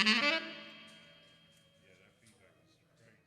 Yeah, that feedback is crazy.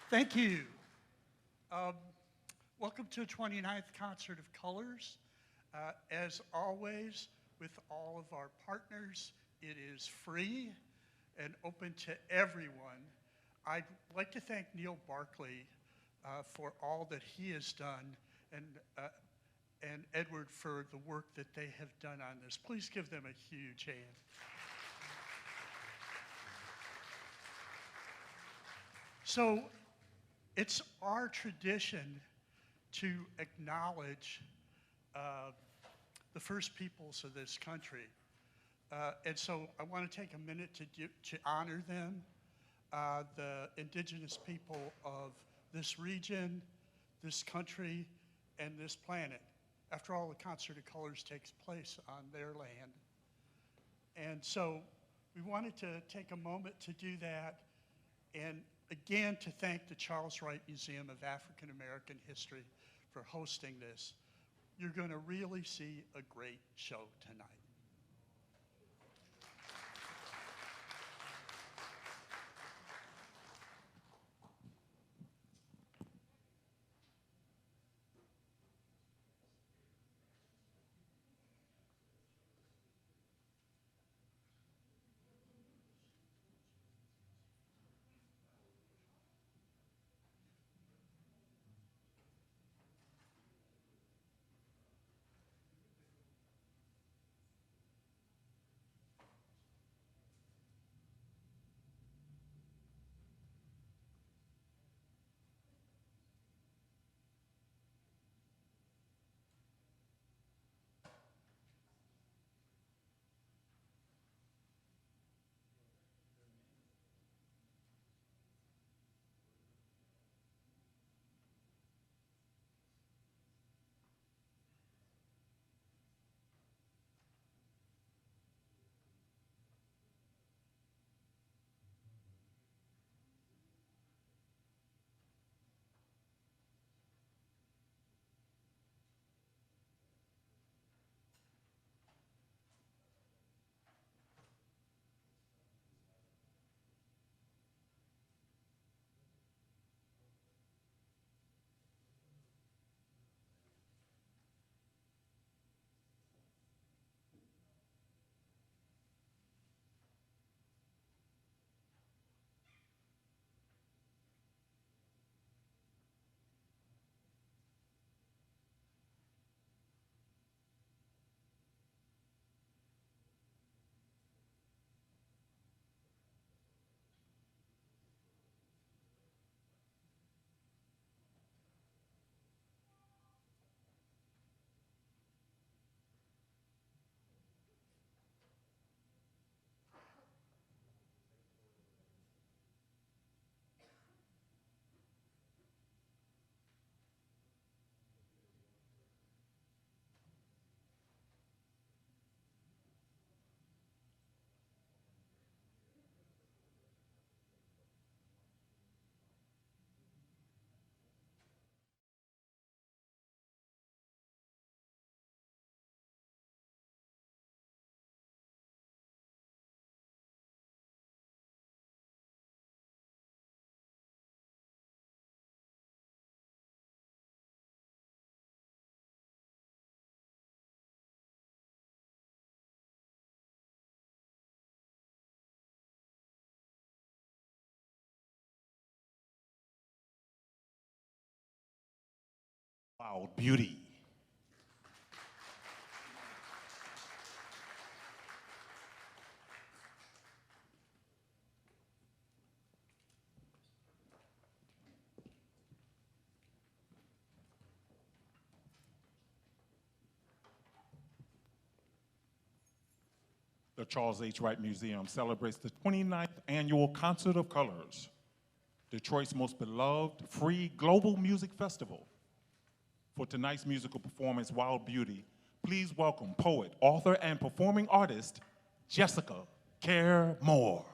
Thank you. Um, Welcome to the 29th Concert of Colors. As always, with all of our partners, it is free and open to everyone. I'd like to thank Neil Barkley for all that he has done, and Edward for the work that they have done on this. Please give them a huge hand. So it's our tradition to acknowledge the first peoples of this country. And so I want to take a minute to honor them, the indigenous people of this region, this country, and this planet. After all, the Concert of Colors takes place on their land. And so we wanted to take a moment to do that, and again to thank the Charles Wright Museum of African American History for hosting this. You're going to really see a great show tonight. Wild beauty. The Charles H. Wright Museum celebrates the 29th annual Concert of Colors, Detroit's most beloved free global music festival. For tonight's musical performance, Wild Beauty, please welcome poet, author, and performing artist, Jessica Care Moore.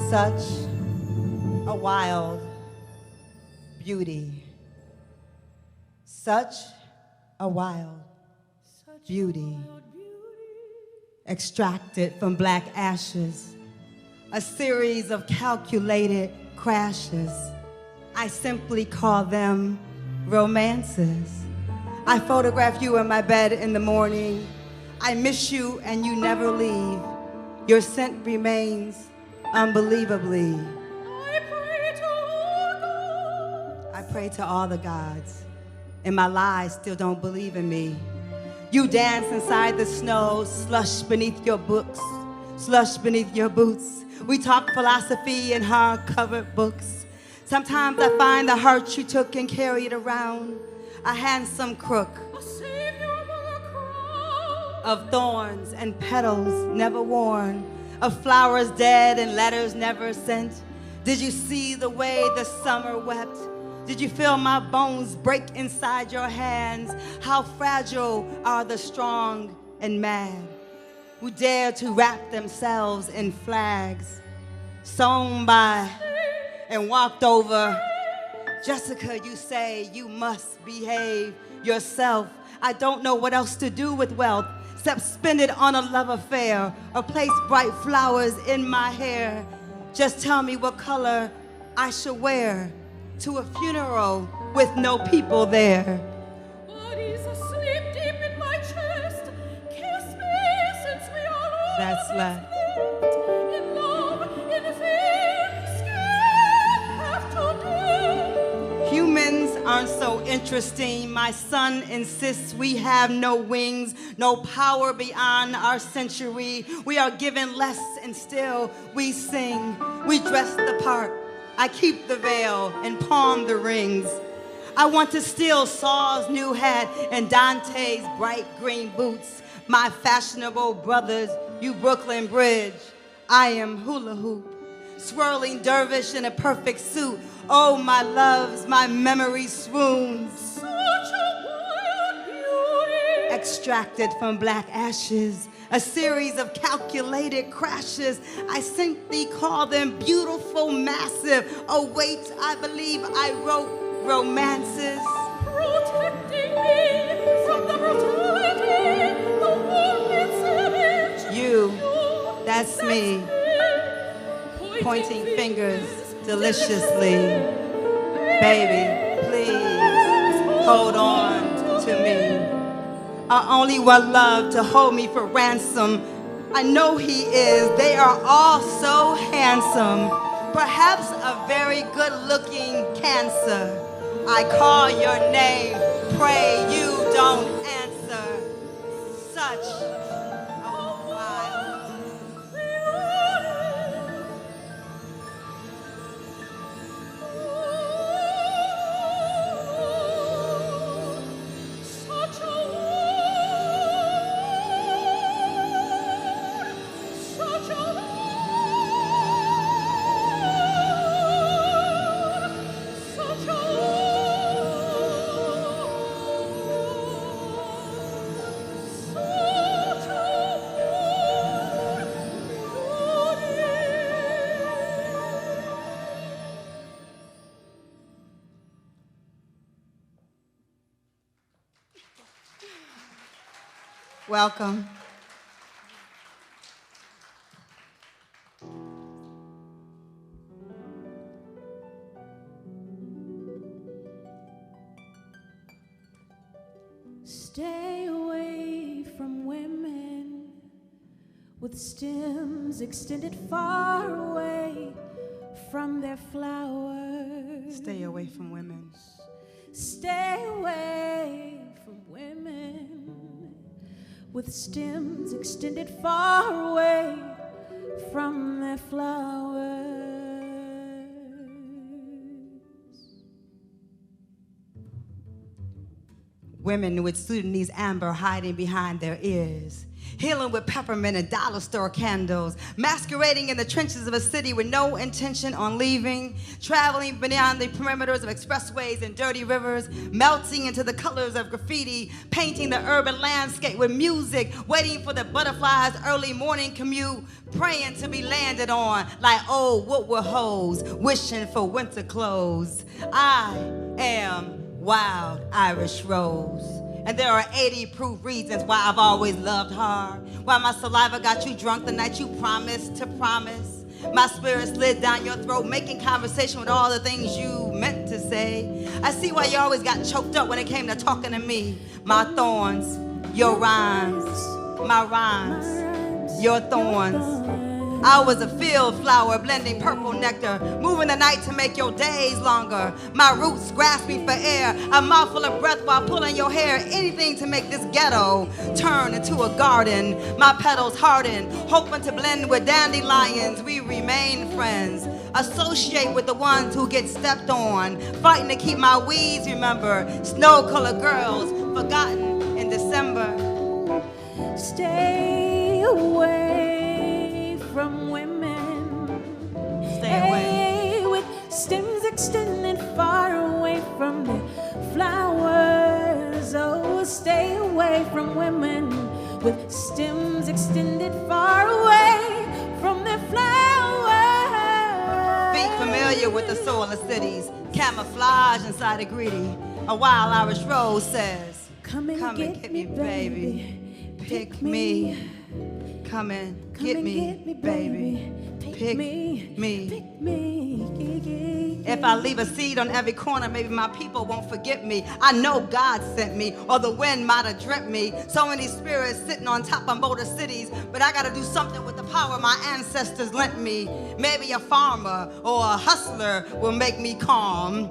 Such a wild beauty. Such a wild beauty. Extracted from black ashes. A series of calculated crashes. I simply call them romances. I photograph you in my bed in the morning. I miss you and you never leave. Your scent remains unbelievably. I pray to all the gods, and my lies still don't believe in me. You dance inside the snow, slush beneath your books, slush beneath your boots. We talk philosophy in hard-covered books. Sometimes I find the heart you took and carried around, a handsome crook of thorns and petals never worn, of flowers dead and letters never sent. Did you see the way the summer wept? Did you feel my bones break inside your hands? How fragile are the strong and mad who dare to wrap themselves in flags, sewn by and walked over. Jessica, you say you must behave yourself. I don't know what else to do with wealth except spend it on a love affair or place bright flowers in my hair. Just tell me what color I should wear to a funeral with no people there. Body's asleep deep in my chest. Kiss me since we are all That's left. in love, in fear, scared, have to do. Humans aren't so interesting. My son insists we have no wings, no power beyond our century. We are given less and still we sing. We dress the part. I keep the veil and pawn the rings. I want to steal Saul's new hat and Dante's bright green boots. My fashionable brothers, you Brooklyn Bridge. I am hula hoop, swirling dervish in a perfect suit. Oh, my loves, my memory swoons. Such a wild beauty. Extracted from black ashes, a series of calculated crashes. I simply call them beautiful, massive. Oh, wait, I believe I wrote romances. Protecting me from the brutality, the warm savage. You, that's me, pointing fingers deliciously. Baby, please hold on to me. I only want love to hold me for ransom. I know he is. They are all so handsome. Perhaps a very good-looking cancer. I call your name, pray you don't answer. Such a wild. Such a Welcome. Stay away from women with stems extended far away from their flowers. Stay away from women. Stay away from women with stems extended far away from their flowers. Women with Sudanese amber hiding behind their ears. healing with peppermint and dollar store candles, masquerading in the trenches of a city with no intention on leaving, traveling beyond the perimeters of expressways and dirty rivers, melting into the colors of graffiti, painting the urban landscape with music, waiting for the butterflies' early morning commute, praying to be landed on like old Woodward hoes, wishing for winter clothes. I am Wild Irish Rose. And there are 80 proof reasons why I've always loved hard. Why my saliva got you drunk the night you promised to promise. My spirit slid down your throat, making conversation with all the things you meant to say. I see why you always got choked up when it came to talking to me. My thorns, your rhymes. My rhymes, your thorns. I was a field flower blending purple nectar, moving the night to make your days longer. My roots grasping for air, a mouthful of breath while pulling your hair. Anything to make this ghetto turn into a garden. My petals harden, hoping to blend with dandelions. We remain friends. Associate with the ones who get stepped on, fighting to keep my weeds remembered. Snow-colored girls forgotten in December. Stay away from women. Stay away. Hey, with stems extended far away from the flowers. Oh, stay away from women with stems extended far away from the flowers. Feet familiar with the soil of cities, camouflage inside a greedy. A wild Irish rose says, Come and get me, baby. Pick me. Come and get me, baby. Pick me. Pick me. If I leave a seed on every corner, maybe my people won't forget me. I know God sent me, or the wind might have dreamt me. So many spirits sitting on top of motor cities, but I gotta do something with the power my ancestors lent me. Maybe a farmer or a hustler will make me calm.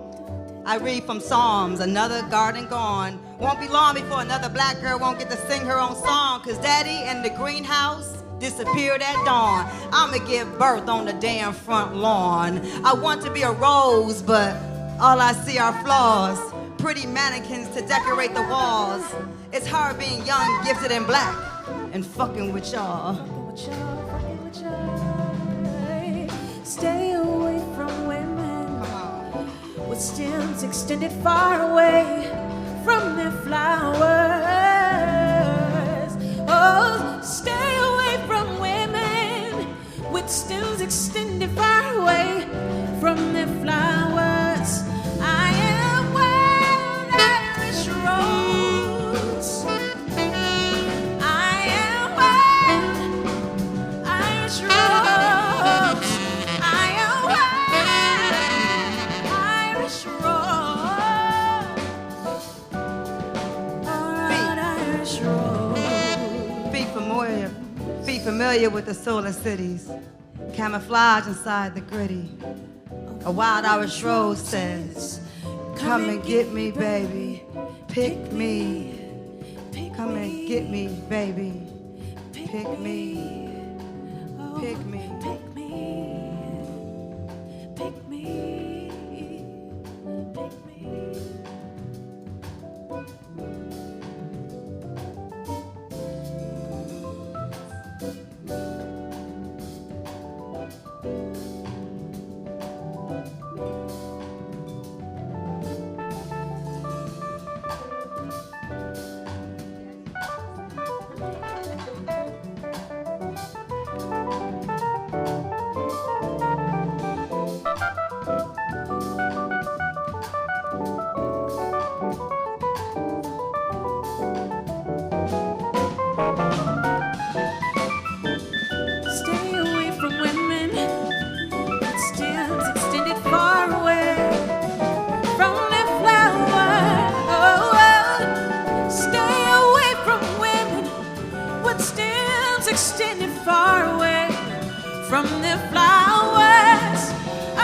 I read from Psalms, another garden gone. Won't be long before another black girl won't get to sing her own song, cause daddy in the greenhouse disappeared at dawn. I'ma give birth on the damn front lawn. I want to be a rose, but all I see are flaws. Pretty mannequins to decorate the walls. It's hard being young, gifted, and black, and fucking with y'all. Stay away from women with stems extended far away from their flowers. Oh, stay away from women with stems extended far away from their flowers. I am wild Irish rose. I am wild Irish rose. I am wild Irish rose. Be familiar with the solar cities, camouflage inside the gritty. A wild Irish rose says, come and get me, baby, pick me. Come and get me, baby, pick me, pick me. Pick me, pick me, pick me. Stay away from women with stems extended far away from their flowers. Oh, stay away from women with stems extended far away from their flowers. I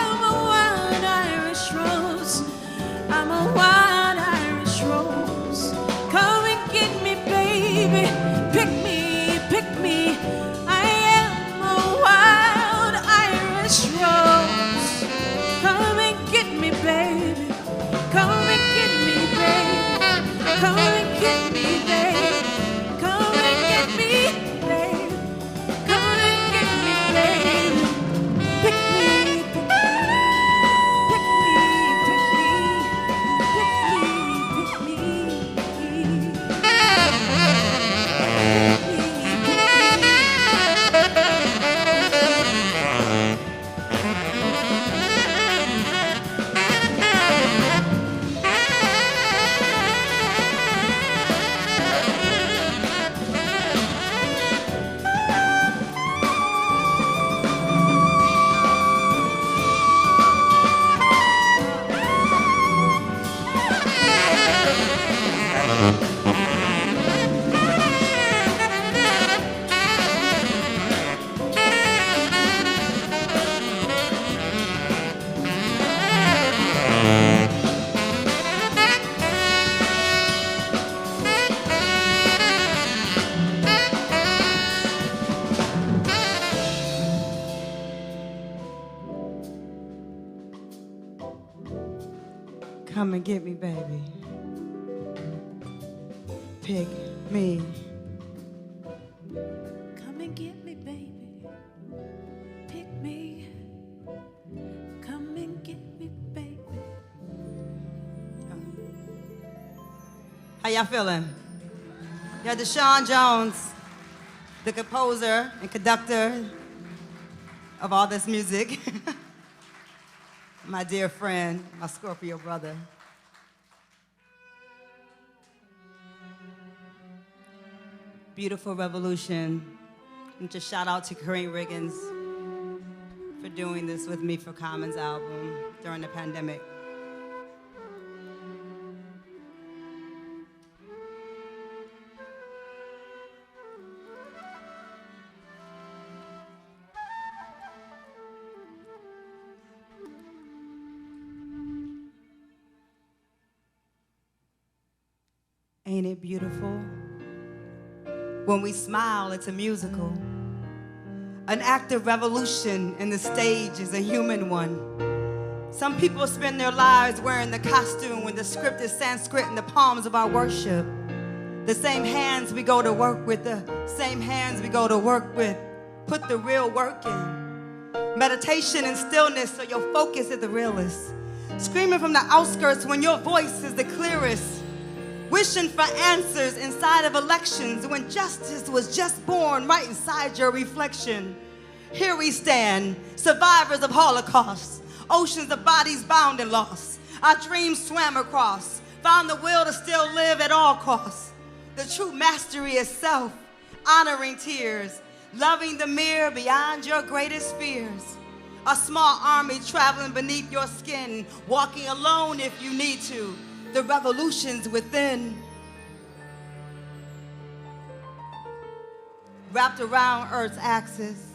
am a wild Irish rose. I'm a wild Irish rose. Come and get me, baby. Pick me, pick me. I am a wild Irish rose. Come and get me, baby. Come and get me, baby. Come and get me, baby. Come and get Come and get me, baby. Pick me. Come and get me, baby. Pick me. Come and get me, baby. How y'all feeling? Yeah, DeSean Jones, the composer and conductor of all this music. My dear friend, my Scorpio brother. Beautiful Revolution. And just shout out to Kareem Riggins for doing this with me for Common's album during the pandemic. Ain't it beautiful? When we smile, it's a musical. An act of revolution, and the stage is a human one. Some people spend their lives wearing the costume when the script is Sanskrit in the palms of our worship. The same hands we go to work with, the same hands we go to work with, put the real work in. Meditation and stillness so your focus is the realest. Screaming from the outskirts when your voice is the clearest. Wishing for answers inside of elections when justice was just born right inside your reflection. Here we stand, survivors of Holocaust, oceans of bodies bound and lost. Our dreams swam across, found the will to still live at all costs. The true mastery is self, honoring tears, loving the mirror beyond your greatest fears. A small army traveling beneath your skin, walking alone if you need to. The revolution's within. Wrapped around Earth's axis.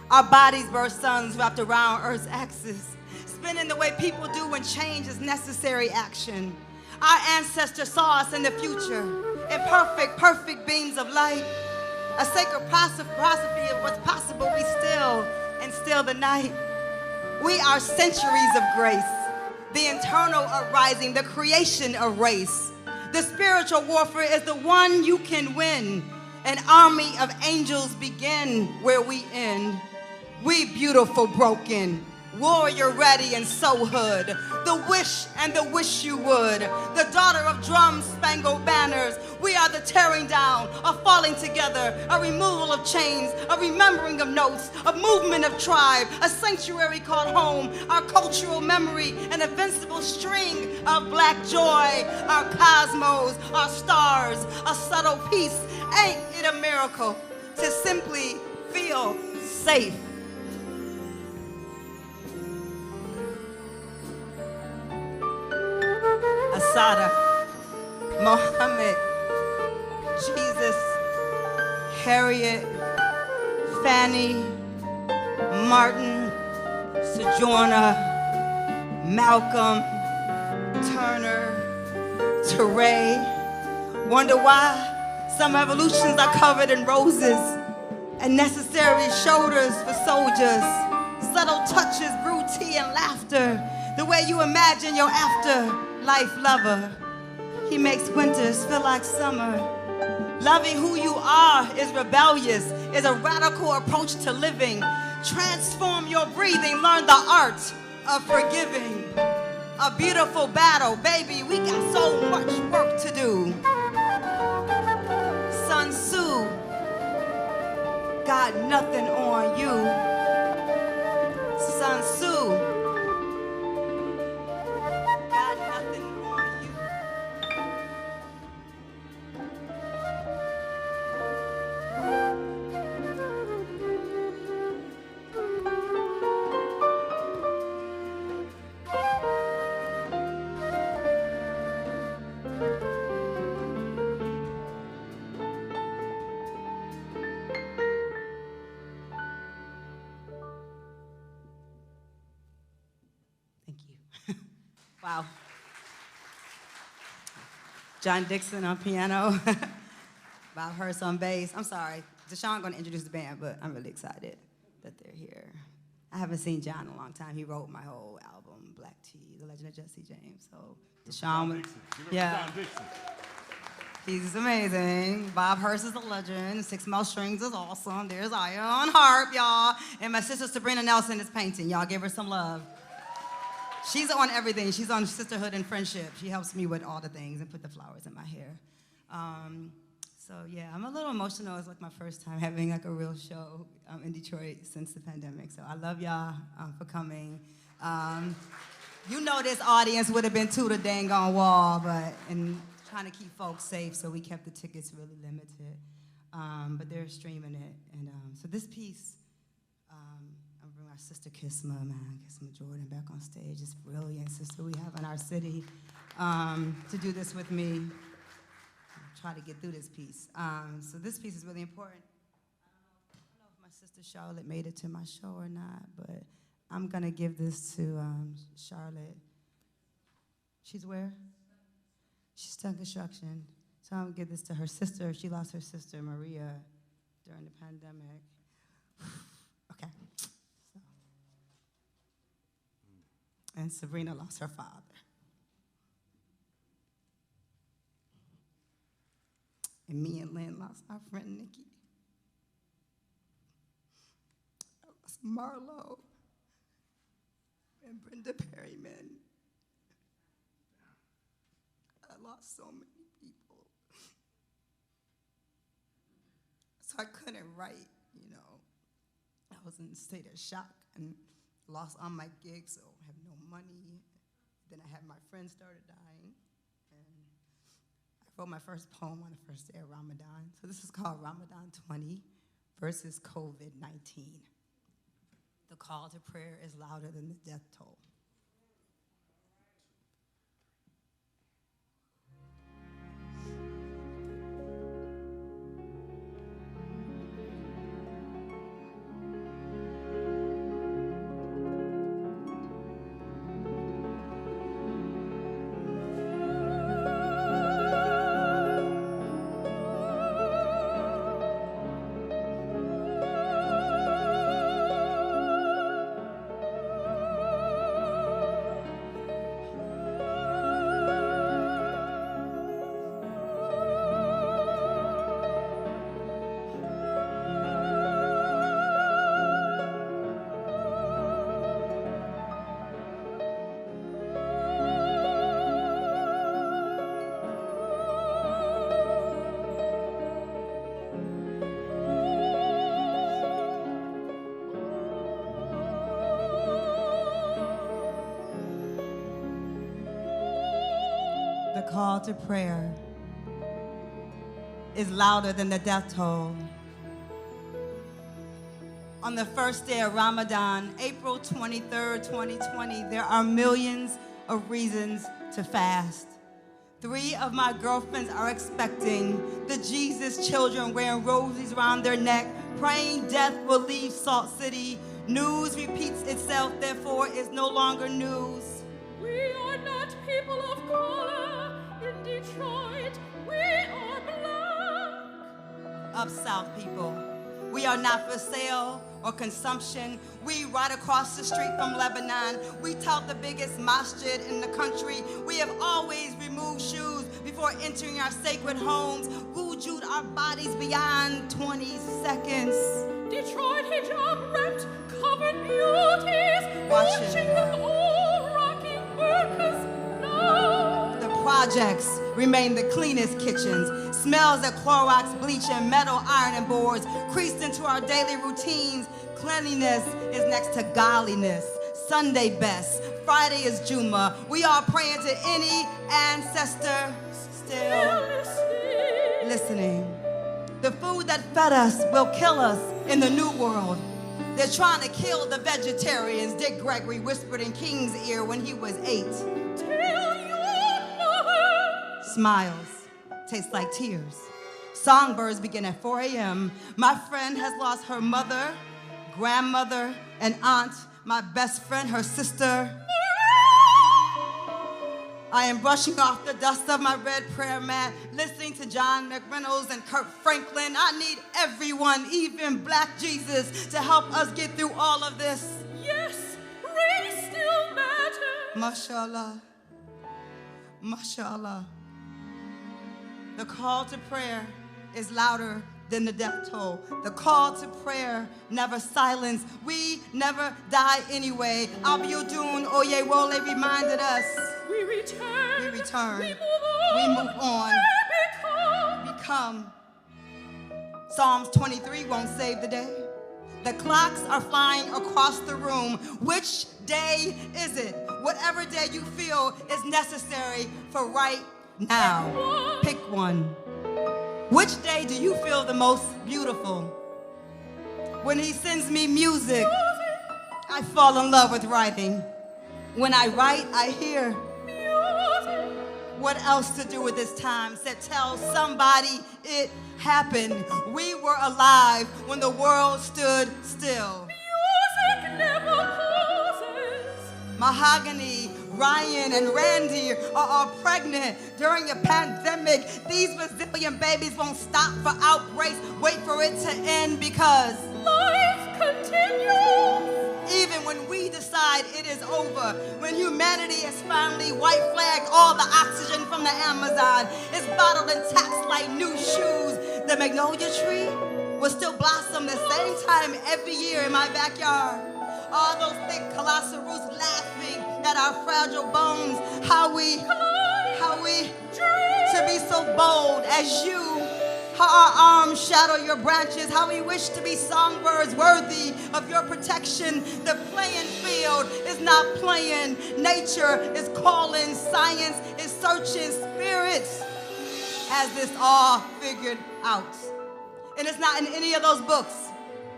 Our bodies birth suns wrapped around Earth's axis. Spinning the way people do when change is necessary action. Our ancestors saw us in the future, in perfect beams of light. A sacred philosophy of what's possible, we still the night. We are centuries of grace. The internal uprising, the creation of race. The spiritual warfare is the one you can win. An army of angels begin where we end. We beautiful broken, warrior ready and so hood. The wish and the wish you would. The daughter of drums, spangled banners. We are the tearing down, a falling together, a removal of chains, a remembering of notes, a movement of tribe, a sanctuary called home, our cultural memory, an invincible string of black joy, our cosmos, our stars, a subtle peace. Ain't it a miracle to simply feel safe? Asada, Mohammed, Jesus, Harriet, Fanny, Martin, Sojourner, Malcolm, Turner, Teray. Wonder why some revolutions are covered in roses and necessary shoulders for soldiers. Subtle touches brew tea and laughter. The way you imagine your afterlife lover. He makes winters feel like summer. Loving who you are is rebellious, is a radical approach to living. Transform your breathing, learn the art of forgiving. A beautiful battle, baby, we got so much work to do. Sun Tzu, got nothing on you. Sun Tzu, got nothing on you. Thank you. Wow. John Dixon on piano. Bob Hurst on bass. I'm sorry. DeSean going to introduce the band, but I'm really excited that they're here. I haven't seen John in a long time. He wrote my whole album, Black Tea, The Legend of DeSean James. So DeSean, yeah, he's amazing. Bob Hurst is a legend. 6 Mouth Strings is awesome. There's Ion Harp, y'all. And my sister Sabrina Nelson is painting. Y'all give her some love. She's on everything. She's on sisterhood and friendship. She helps me with all the things and put the flowers in my hair. So yeah, I'm a little emotional. It's like my first time having like a real show in Detroit since the pandemic. So I love y'all for coming. You know this audience would have been to the dang on wall, and trying to keep folks safe, so we kept the tickets really limited. But they're streaming it, and so this piece, I'm bringing our sister Kisma, Kisma Jordan back on stage. This brilliant sister we have in our city to do this with me. Try to get through this piece. So this piece is really important. I don't know if my sister Charlotte made it to my show or not, but I'm gonna give this to Charlotte. She's where? She's done construction. So I'm gonna give this to her sister. She lost her sister, Maria, during the pandemic. Okay. So. And Sabrina lost her father. And me and Lynn lost our friend Nikki. I lost Marlo and Brenda Perryman. I lost so many people. So I couldn't write, you know. I was in a state of shock and lost all my gigs, so I have no money. Then I had my friends started dying. I wrote my first poem on the first day of Ramadan. So this is called Ramadan 20 versus COVID-19. The call to prayer is louder than the death toll. The call to prayer is louder than the death toll. On the first day of Ramadan, April 23rd, 2020, there are millions of reasons to fast. 3 of my girlfriends are expecting. The Jesus children wearing roses around their neck, praying death will leave Salt City. News repeats itself, therefore is no longer news. We are not people of color in Detroit. We are black. Up South people, we are not for sale or consumption. We right across the street from Lebanon. We tout the biggest masjid in the country. We have always removed shoes before entering our sacred homes. Wujud our bodies beyond 20 seconds. Detroit hijab wrapped, covered beauties, watching them all rocking burkas now. The projects remain the cleanest kitchens. Smells of Clorox, bleach, and metal ironing boards creased into our daily routines. Cleanliness is next to godliness. Sunday best, Friday is Juma. We are praying to any ancestor still listening. The food that fed us will kill us in the new world. They're trying to kill the vegetarians, Dick Gregory whispered in King's ear when he was 8. Tell your mother. Smiles taste like tears. Songbirds begin at 4 a.m. My friend has lost her mother, grandmother, and aunt. My best friend, her sister. I am brushing off the dust of my red prayer mat, listening to John McReynolds and Kirk Franklin. I need everyone, even Black Jesus, to help us get through all of this. Yes, Mashallah. Mashallah. The call to prayer is louder than the death toll. The call to prayer never silenced. We never die anyway. Abiodun Oyewole reminded us. We return. We return. We move on. We move on. We Become. Psalms 23 won't save the day. The clocks are flying across the room. Which day is it? Whatever day you feel is necessary for right now. Pick one. Which day do you feel the most beautiful? When he sends me music, I fall in love with writing. When I write, I hear. What else to do with this time? Said, tell somebody it happened. We were alive when the world stood still. Music never pauses. Mahogany, Ryan, and Randy are all pregnant during a pandemic. These Brazilian babies won't stop for outbreaks. Wait for it to end because Life continues. even when we decide it is over, when humanity has finally white flagged all the oxygen from the Amazon, is bottled and taxed like new shoes, the magnolia tree will still blossom the same time every year in my backyard. All those thick colossal roots laughing at our fragile bones. How we to be so bold as you. How our arms shadow your branches. How we wish to be songbirds worthy of your protection. The playing field is not playing. Nature is calling. Science is searching. Spirits has this all figured out. And it's not in any of those books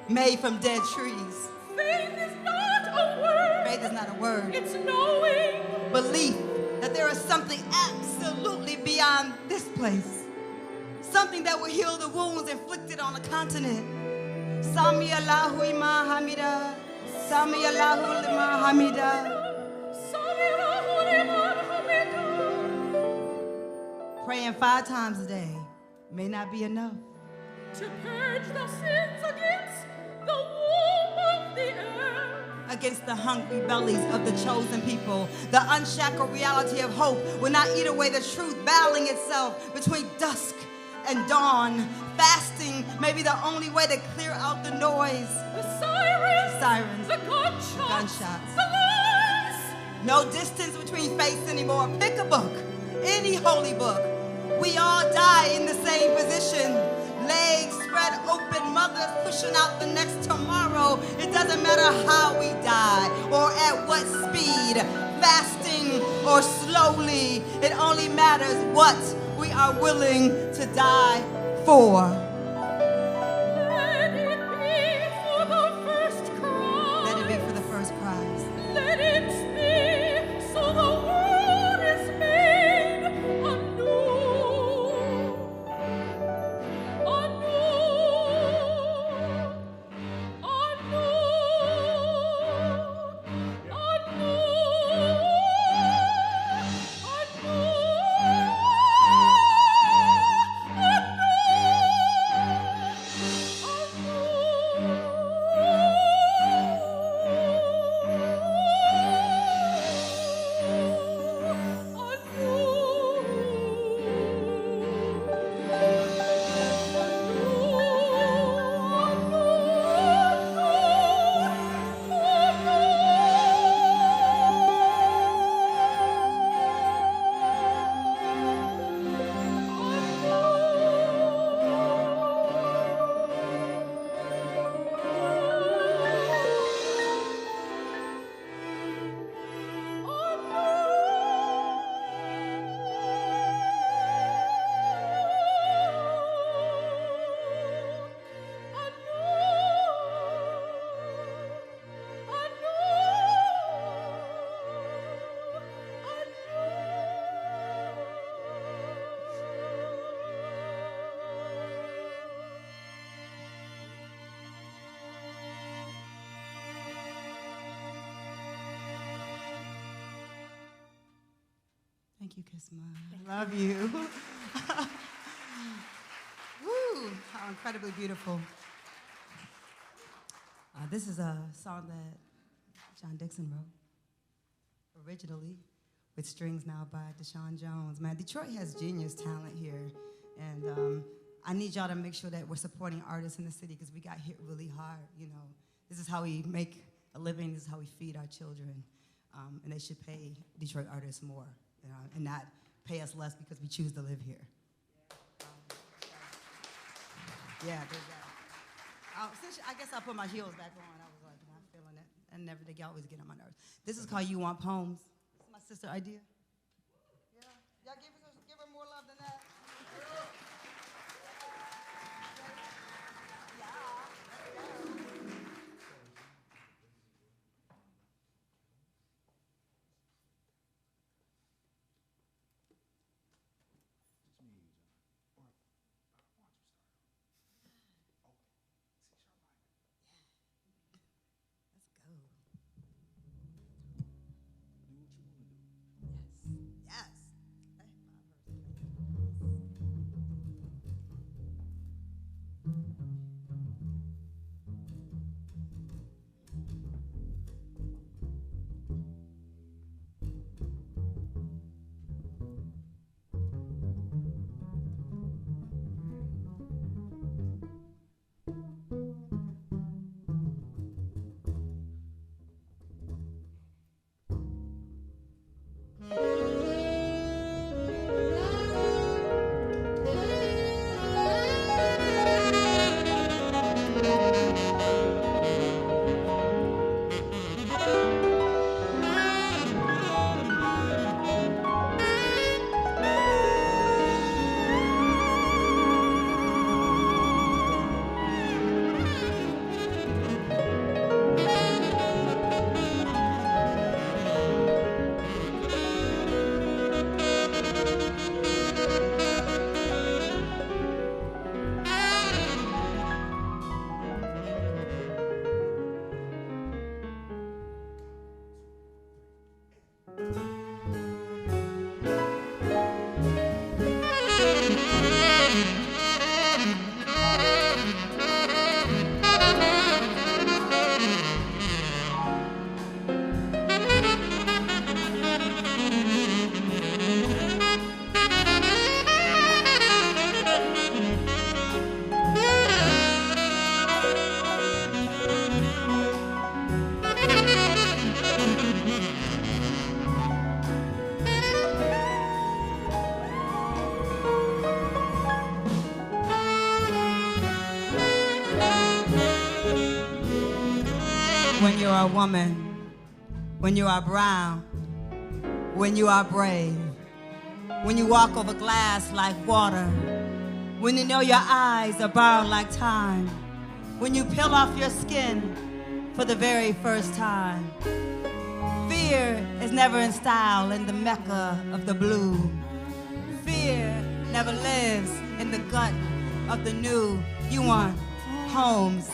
made from dead trees. Faith is not a word. Faith is not a word. It's knowing. Belief that there is something absolutely beyond this place. Something that will heal the wounds inflicted on the continent. Sami Allahu liman hamida. Sami Allahu liman hamida. Praying 5 times a day may not be enough. To purge the sins against the womb of the earth. Against the hungry bellies of the chosen people. The unshackled reality of hope will not eat away the truth, battling itself between dusk and dawn. Fasting may be the only way to clear out the noise. The sirens. The gunshots. The lies. No distance between faiths anymore. Pick a book, any holy book. We all die in the same position. Legs spread open, mothers pushing out the next tomorrow. It doesn't matter how we die or at what speed, fasting or slowly. It only matters what we are willing to die for. Let it be for the first cry. Let it be for the first cries. Let it be so the world is made anew. Thank you, Kisma. I love you. Woo, how incredibly beautiful. This is a song that John Dixon wrote. originally, with strings now by DeSean Jones. Man, Detroit has genius talent here, and I need y'all to make sure that we're supporting artists in the city because we got hit really hard. You know, this is how we make a living. This is how we feed our children, and they should pay Detroit artists more, and not pay us less because we choose to live here. Yeah, there's that. I guess I put my heels back on. I was like not feeling it, and never they always get on my nerves. This is called "You Want Poems." This is my sister idea. Yeah, y'all give her more love than that. When you are a woman, when you are brown, when you are brave, when you walk over glass like water, when you know your eyes are borrowed like time, when you peel off your skin for the very first time. Fear is never in style in the Mecca of the blue. Fear never lives in the gut of the new. You want homes,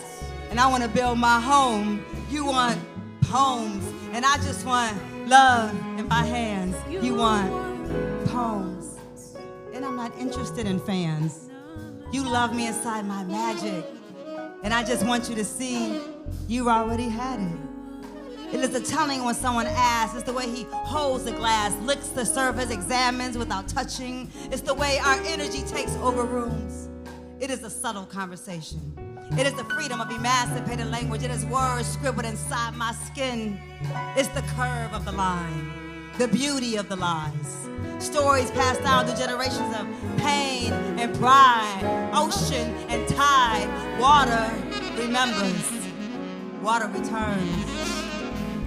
and I want to build my home. You want poems, and I just want love in my hands. You want poems, and I'm not interested in fans. You love me inside my magic, and I just want you to see you already had it. It is the telling when someone asks. It's the way he holds the glass, licks the surface, examines without touching. It's the way our energy takes over rooms. It is a subtle conversation. It is the freedom of emancipated language. It is words scribbled inside my skin. It's the curve of the line, the beauty of the lies. Stories passed down through generations of pain and pride. Ocean and tide. Water remembers. Water returns.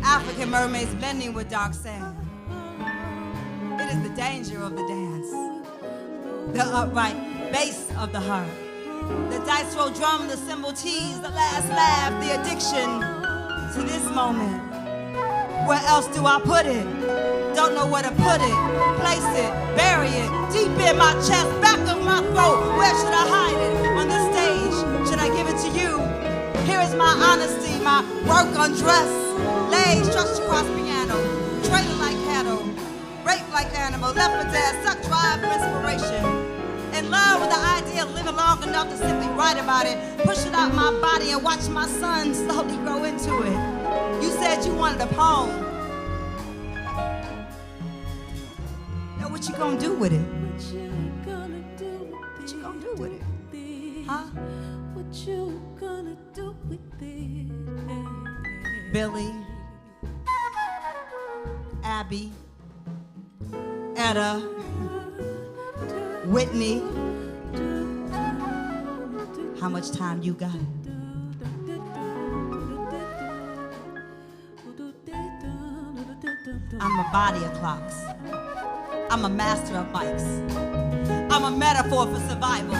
African mermaids blending with dark sand. It is the danger of the dance. The upright bass of the heart. The dice roll drum, the cymbal tease, the last laugh, the addiction to this moment. Where else do I put it? Don't know where to put it. Place it, bury it, deep in my chest, back of my throat. Where should I hide it? On this stage, should I give it to you? Here is my honesty, my work undressed. Laid stretched across piano, trailing like cattle, raped like animal, left for dead, sucked dry for inspiration. In love with the idea of living long enough to simply write about it, push it out my body and watch my son slowly grow into it. You said you wanted a poem. What you gonna do with it? What you gonna do with What you gonna do with it? it? Huh? What you gonna do with it? Billy, Abby, Etta, Whitney. How much time you got? I'm a body of clocks. I'm a master of mics. I'm a metaphor for survival.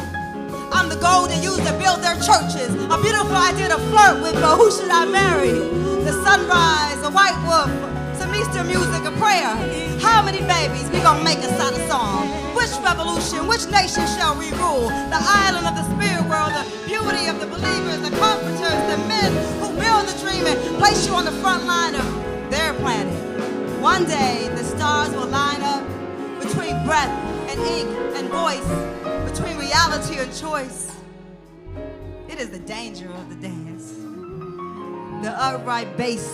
I'm the gold they use to build their churches. A beautiful idea to flirt with, but who should I marry? The sunrise, a white wolf, some Easter music, a prayer. How many babies we gonna make inside a song? Which revolution, which nation shall we rule? The island of the spirit world, the beauty of the believers, the comforters, the men who build the dream and place you on the front line of their planet. One day, the stars will line up between breath and ink and voice, between reality and choice. It is the danger of the dance, the upright bass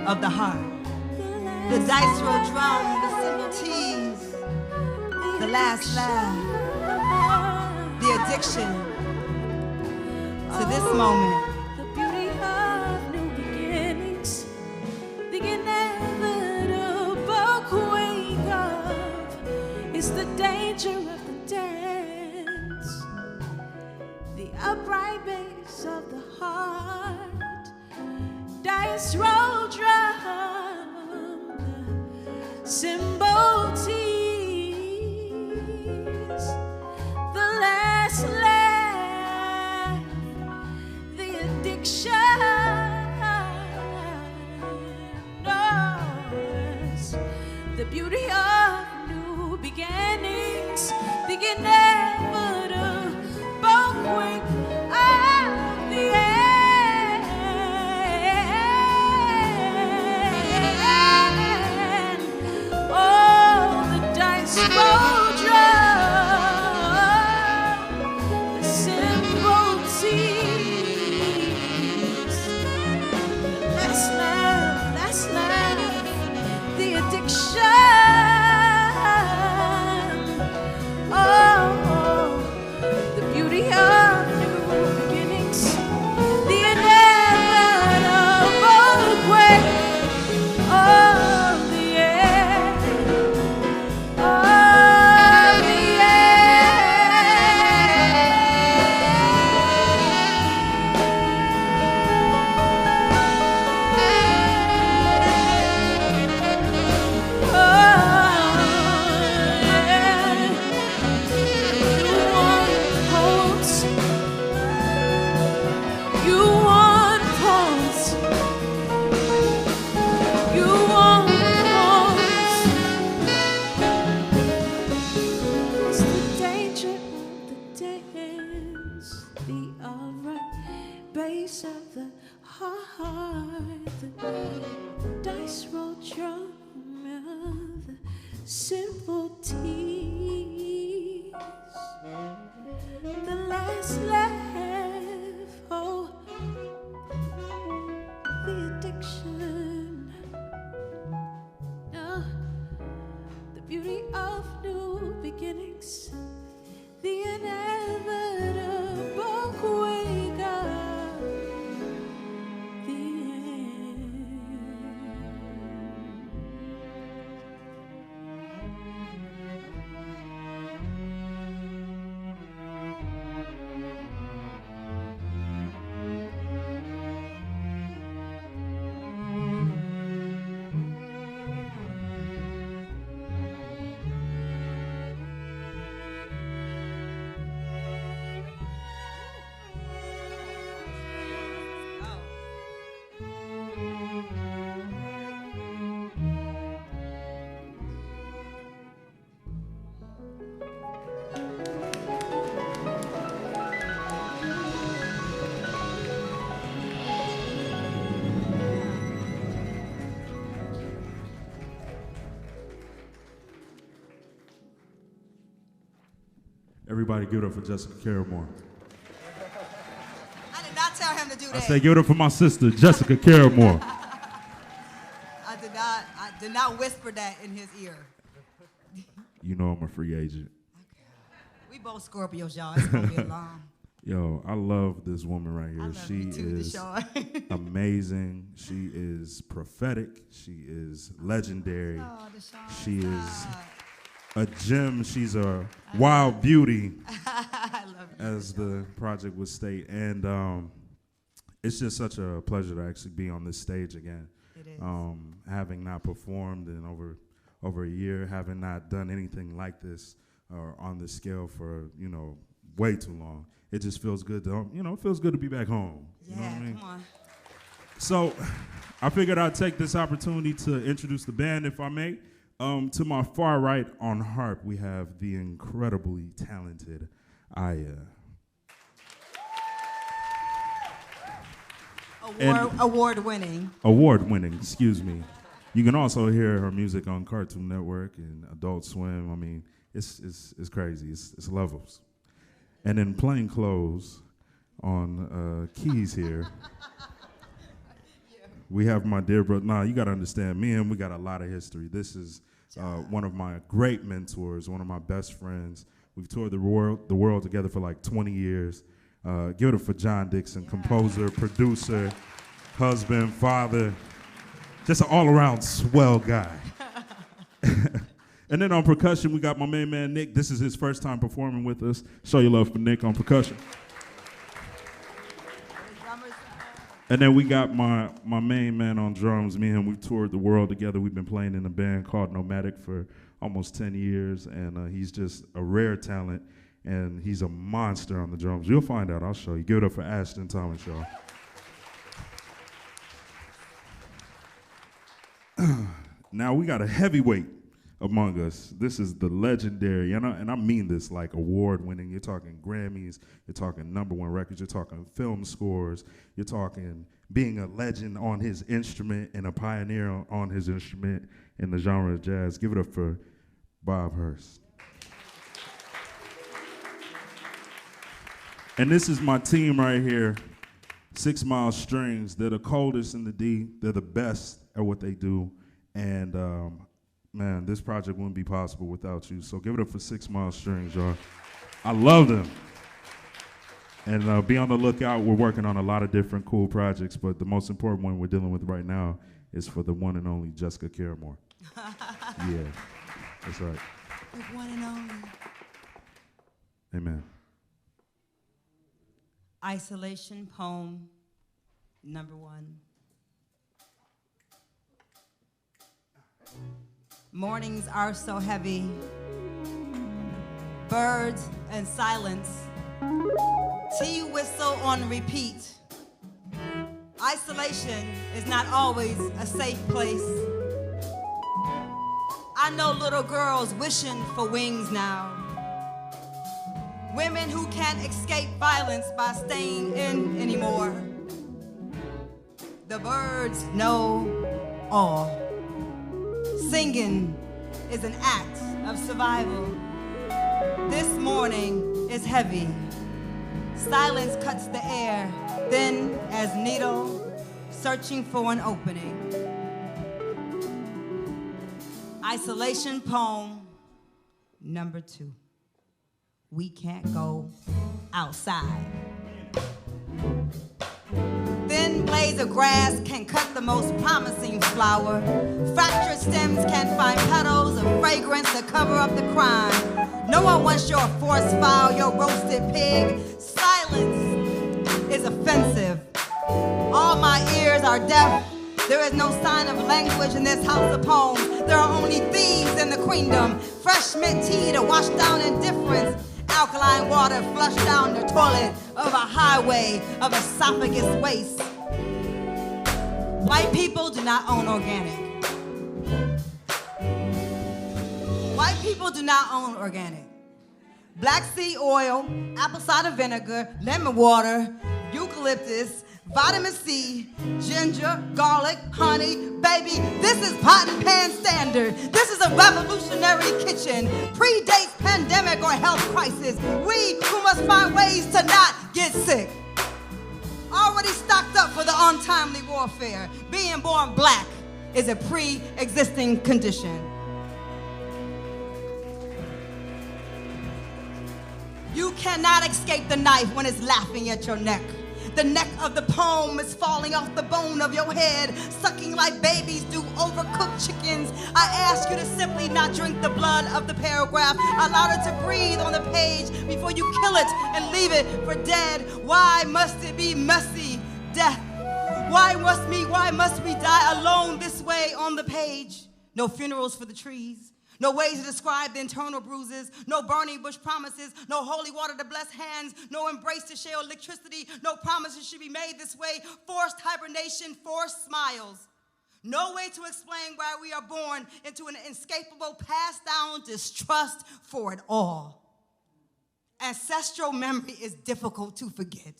of the heart, the dice roll drum, the simple tease, the last laugh, the addiction to this moment. The beauty of new beginnings, the inevitable wake up is the danger of the dance, the upright bass of the heart, dice roll drum, the cymbal tease, the last laugh, the addiction knows the beauty of new beginnings, the inevitable quake of the end. Oh, the dice roll drum, the cymbal tease, last laugh, the addiction. Oh, the beauty of new beginnings, the inevitable quake of the end, of the You want pulse. You want pulse. It's the danger of the dance, the upright bass of the heart, the dice roll drum, the simple tease, the last laugh, oh, the addiction, the beauty of new beginnings, the inevitable wake up, the end. Everybody give it up for Jessica Caramore. I did not tell him to do that. I say give it up for my sister, Jessica Caramore. I did not whisper that in his ear. you know I'm a free agent. We both Scorpios, y'all. It's gonna be long. Yo, I love this woman right here. I love She you too, is DeSean. amazing. She is prophetic. She is legendary. Oh, DeSean, She is stop. a gem. She's a wild beauty, I love you. as the project would state. And it's just such a pleasure to actually be on this stage again. It is. Having not performed in over a year, having not done anything like this or on this scale for, way too long. It just feels good to, it feels good to be back home. Yeah, You know what I mean? come on. So I figured I'd take this opportunity to introduce the band, if I may. To my far right on harp, we have the incredibly talented Aya. Award-winning. Award-winning, excuse me. You can also hear her music on Cartoon Network and Adult Swim. I mean, it's crazy. It's levels. And in plain clothes on keys here, we have my dear brother. Nah, you got to understand, me and him, we got a lot of history. This is one of my great mentors, one of my best friends. We've toured the world together for like 20 years. Give it up for John Dixon, composer, producer, husband, father, just an all-around swell guy. And then on percussion, we got my main man, Nick. This is his first time performing with us. Show your love for Nick on percussion. And then we got my main man on drums. Me and him, we've toured the world together. We've been playing in a band called Nomadic for almost 10 years, and he's just a rare talent, and he's a monster on the drums. You'll find out. I'll show you. Give it up for Ashton Thomas, y'all. Now we got a heavyweight among us. This is the legendary, and I mean this like award-winning. You're talking Grammys, you're talking #1 records, you're talking film scores, you're talking being a legend on his instrument and a pioneer on his instrument in the genre of jazz. Give it up for Bob Hurst. And this is my team right here, 6 Mile Strings. They're the coldest in the D. They're the best at what they do. And man, this project wouldn't be possible without you. So give it up for 6 Mile Strings, y'all. I love them. And be on the lookout. We're working on a lot of different cool projects, but the most important one we're dealing with right now is for the one and only Jessica Caramore. Yeah, that's right. The one and only. Amen. Isolation poem #1. Mornings are so heavy. Birds and silence. Tea whistle on repeat. Isolation is not always a safe place. I know little girls wishing for wings now. Women who can't escape violence by staying in anymore. The birds know all. Singing is an act of survival. This morning is heavy. Silence cuts the air, thin as needle, searching for an opening. Isolation poem #2. We can't go outside. Thin blades of grass can cut the most promising flower. Fractured stems can't find petals of fragrance to cover up the crime. No one wants your force foul, your roasted pig. Silence is offensive. All my ears are deaf. There is no sign of language in this house of poems. There are only thieves in the queendom. Fresh mint tea to wash down indifference. Alkaline water flushed down the toilet of a highway of esophagus waste. White people do not own organic. White people do not own organic. Black seed oil, apple cider vinegar, lemon water, eucalyptus, vitamin C, ginger, garlic, honey, baby, this is pot and pan standard. This is a revolutionary kitchen. Predates pandemic or health crisis. We who must find ways to not get sick. Already stocked up for the untimely warfare. Being born black is a pre-existing condition. You cannot escape the knife when it's laughing at your neck. The neck of the poem is falling off the bone of your head, sucking like babies do overcooked chickens. I ask you to simply not drink the blood of the paragraph. Allow it to breathe on the page before you kill it and leave it for dead. Why must it be messy death? Why must we die alone this way on the page? No funerals for the trees. No ways to describe the internal bruises, no burning bush promises, no holy water to bless hands, no embrace to share electricity, no promises should be made this way, forced hibernation, forced smiles. No way to explain why we are born into an inescapable passed down distrust for it all. Ancestral memory is difficult to forget.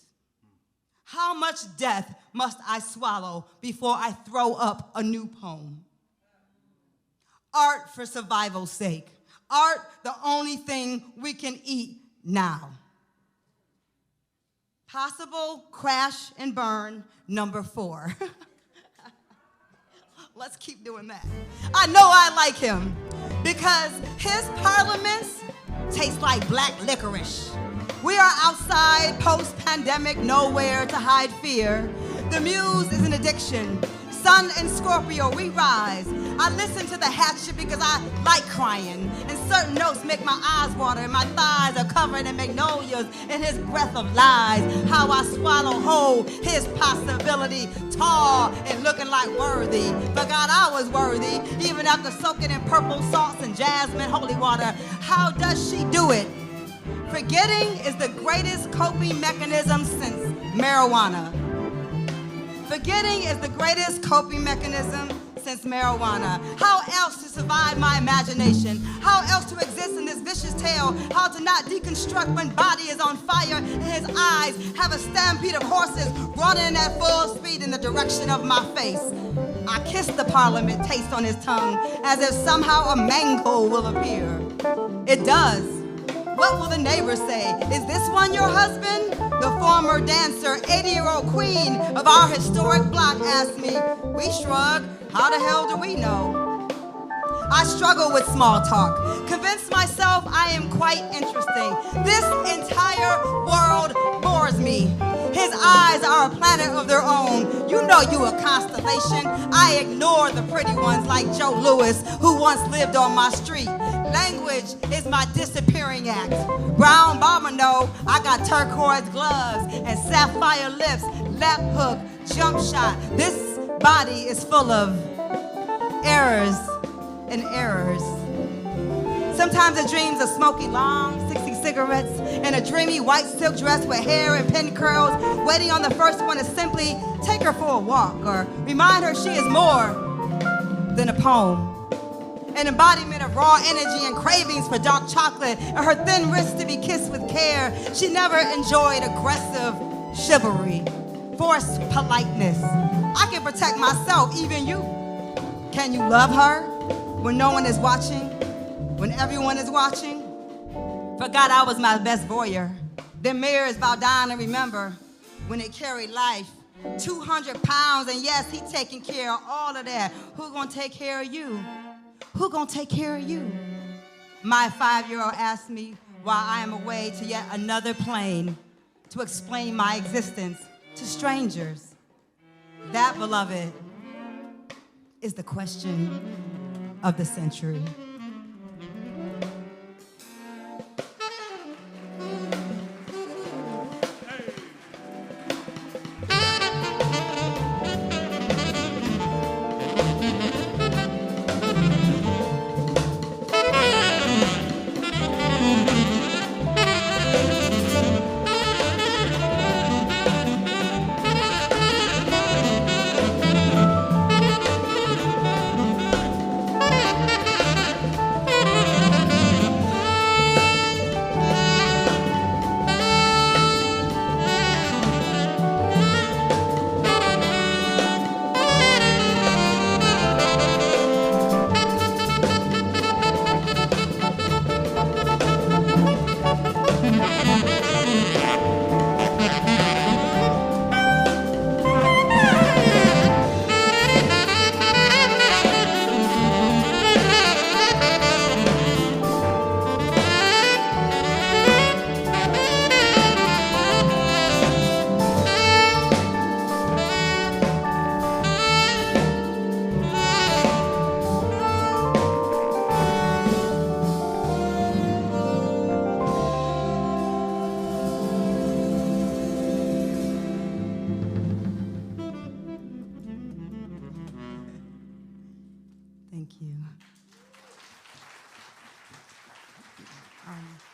How much death must I swallow before I throw up a new poem? Art for survival's sake. Art, the only thing we can eat now. Possible crash and burn, number 4. Let's keep doing that. I know I like him because his parliaments taste like black licorice. We are outside, post-pandemic, nowhere to hide fear. The muse is an addiction. Sun and Scorpio, we rise. I listen to the hatchet because I like crying. And certain notes make my eyes water and my thighs are covered in magnolias and his breath of lies. How I swallow whole his possibility, tall and looking like worthy. Forgot I was worthy, even after soaking in purple salts and jasmine holy water. How does she do it? Forgetting is the greatest coping mechanism since marijuana. Forgetting is the greatest coping mechanism since marijuana. How else to survive my imagination? How else to exist in this vicious tale? How to not deconstruct when body is on fire and his eyes have a stampede of horses running at full speed in the direction of my face? I kiss the parliament taste on his tongue as if somehow a mango will appear. It does. What will the neighbors say? Is this one your husband? The former dancer, 80-year-old queen of our historic block asked me. We shrug. How the hell do we know? I struggle with small talk. Convince myself I am quite interesting. This entire world bores me. His eyes are a planet of their own. You know you a constellation. I ignore the pretty ones like Joe Louis, who once lived on my street. Language is my disappearing act. Brown bomber know I got turquoise gloves and sapphire lips, left hook, jump shot. This body is full of errors and errors. Sometimes it dreams of smoking long 60 cigarettes in a dreamy white silk dress with hair and pin curls, waiting on the first one to simply take her for a walk or remind her she is more than a poem. An embodiment of raw energy and cravings for dark chocolate and her thin wrists to be kissed with care. She never enjoyed aggressive chivalry, forced politeness. I can protect myself, even you. Can you love her when no one is watching? When everyone is watching? Forgot I was my best voyeur. Them mirrors bow down and remember when it carried life. 200 pounds, and yes, he taking care of all of that. Who gonna take care of you? Who gonna take care of you? My 5-year-old asked me while I am away to yet another plane to explain my existence to strangers. That, beloved, is the question of the century. Thank you.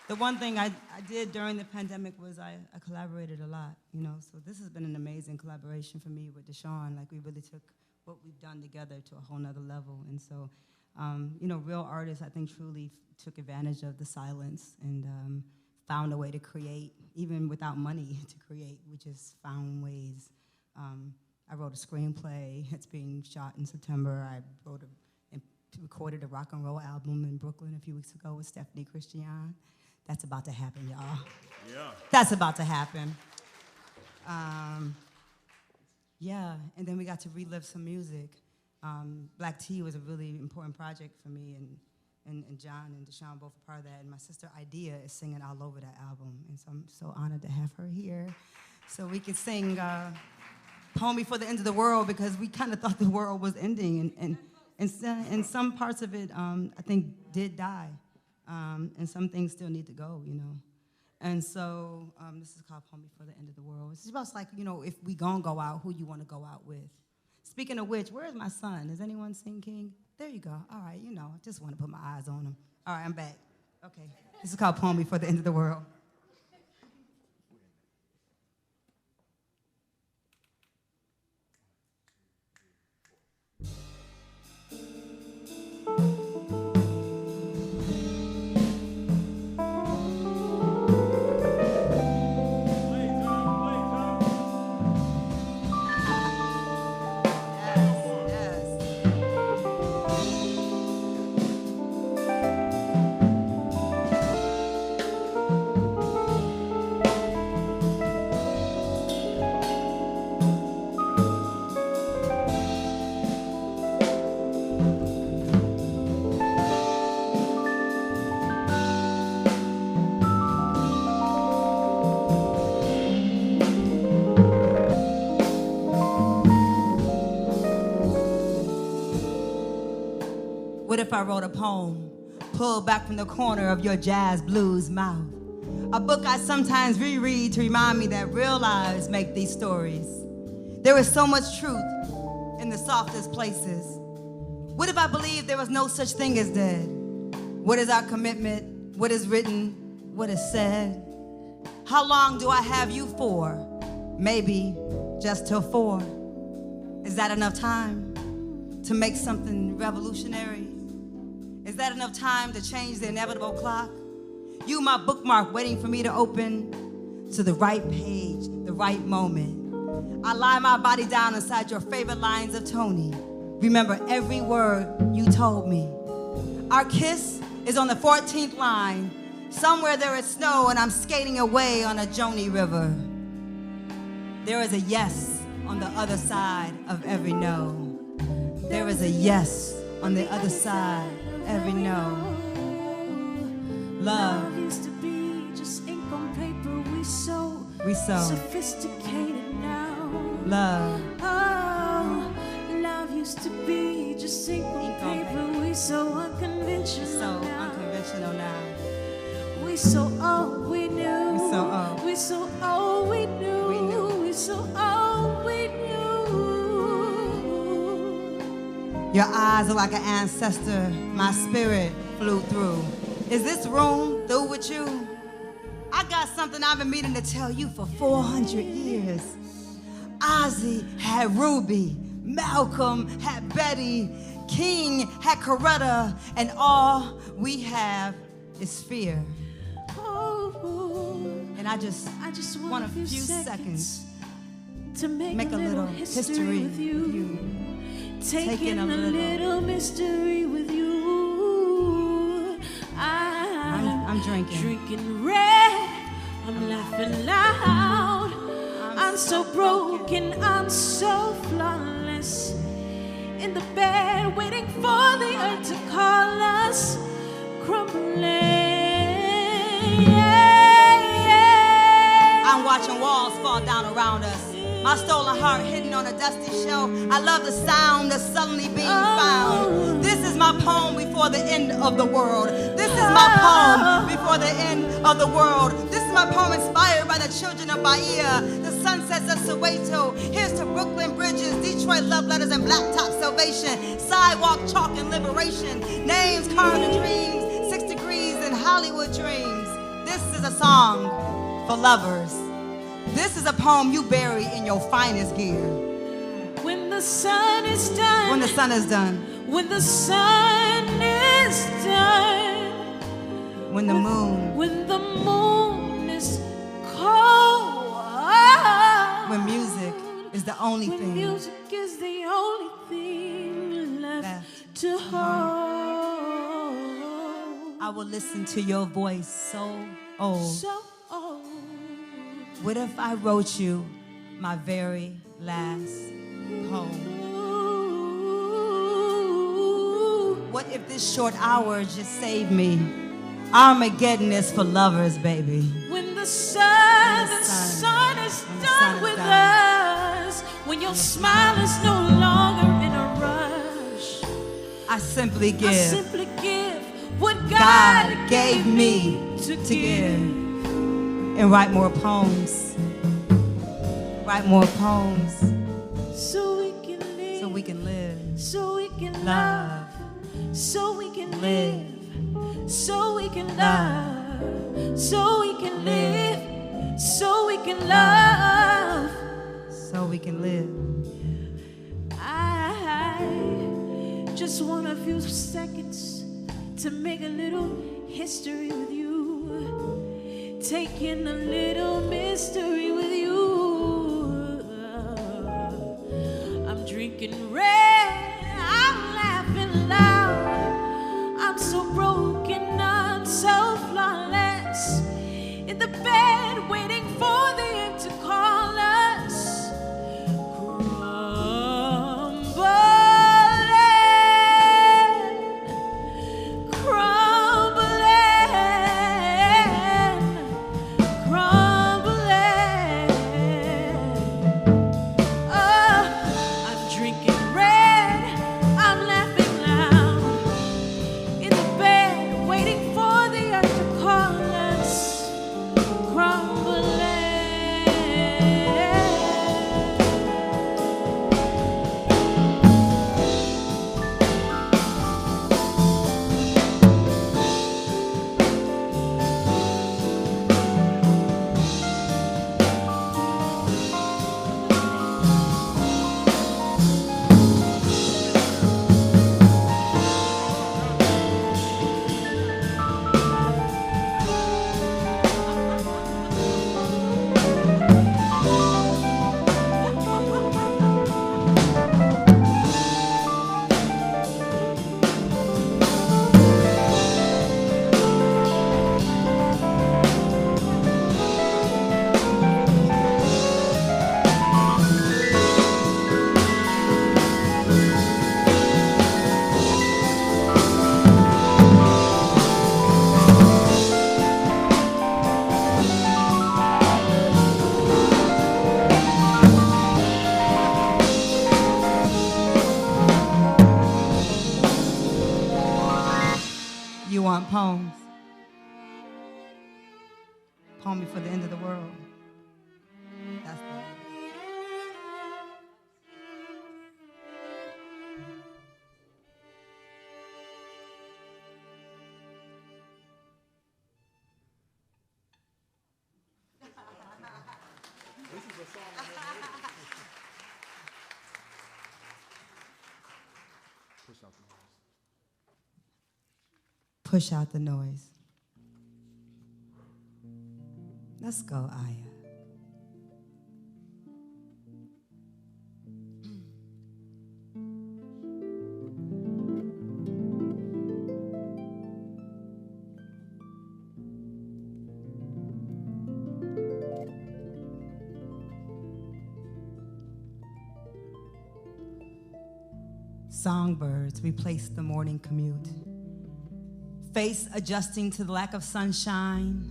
The one thing I did during the pandemic was I collaborated a lot, you know, so this has been an amazing collaboration for me with DeSean. Like, we really took what we've done together to a whole nother level. And so, you know, real artists, I think, truly took advantage of the silence and found a way to create, even without money to create. We just found ways. I wrote a screenplay. It's being shot in September. I wrote and recorded a rock and roll album in Brooklyn a few weeks ago with Stephanie Christian. That's about to happen, y'all. Yeah. That's about to happen. Yeah, and then we got to relive some music. Black Tea was a really important project for me, and John and DeSean both a part of that. And my sister Idea is singing all over that album, and so I'm so honored to have her here, so we could sing "Poem Before the End of the World," because we kind of thought the world was ending, and some parts of it I think did die, and some things still need to go, you know. And so this is called Poem Before the End of the World. It's about, like, you know, if we gonna go out, who you want to go out with. Speaking of which, where's my son? Has anyone seen King? There you go. All right, you know, I just want to put my eyes on him. All right, I'm back. Okay, this is called Poem Before the End of the World. What if I wrote a poem, pulled back from the corner of your jazz blues mouth? A book I sometimes reread to remind me that real lives make these stories. There is so much truth in the softest places. What if I believed there was no such thing as dead? What is our commitment? What is written? What is said? How long do I have you for? Maybe just till 4. Is that enough time to make something revolutionary? Is that enough time to change the inevitable clock? You, my bookmark, waiting for me to open to the right page, the right moment. I lie my body down inside your favorite lines of Tony. Remember every word you told me. Our kiss is on the 14th line. Somewhere there is snow and I'm skating away on a Joni River. There is a yes on the other side of every no. There is a yes on the other side of every no. Love used to be just ink on paper. We so sophisticated now. Love. Oh, love used to be just ink on paper. We so unconventional now. We so old we knew. We so old. We so old we knew. We so old we knew. Your eyes are like an ancestor. My spirit flew through. Is this room through with you? I got something I've been meaning to tell you for 400 years. Ozzy had Ruby, Malcolm had Betty, King had Coretta, and all we have is fear. And I just want a few seconds to make a little history with you. Taking a little mystery with you. I'm drinking red. I'm laughing loud. I'm so broken. I'm so flawless. In the bed, waiting for the earth to call us crumbling. I'm watching walls fall down around us. My stolen heart hidden on a dusty shelf. I love the sound of suddenly being found. This is my poem before the end of the world. This is my poem before the end of the world. This is my poem inspired by the children of Bahia, the sunsets of Soweto. Here's to Brooklyn bridges, Detroit love letters, and blacktop salvation. Sidewalk chalk and liberation. Names carved in dreams, 6 degrees and Hollywood dreams. This is a song for lovers. This is a poem you bury in your finest gear. When the sun is done. When the sun is done. When the sun is done. When the moon. When the moon is cold. When music is the only when thing. Music is the only thing left to hold. I will listen to your voice so old. So old. What if I wrote you my very last poem? What if this short hour just saved me? Armageddon is for lovers, baby. When the sun is done with us, when your smile is no longer in a rush, I simply give. I simply give what God gave me to give. And write more poems. Write more poems. So we can live. So we can live. So we can love. So we can Live. So we can love. So we can live. So we can love. So we can live. I just want a few seconds to make a little history with you. Taking a little mystery with you. I'm drinking red, I'm laughing loud. I'm so broken, I'm so flawless. In the bed, waiting for the end to call us. You want poems? Poem before the end of the world. That's the Push out the noise. Let's go, Aya. Songbirds replace the morning commute. Face adjusting to the lack of sunshine.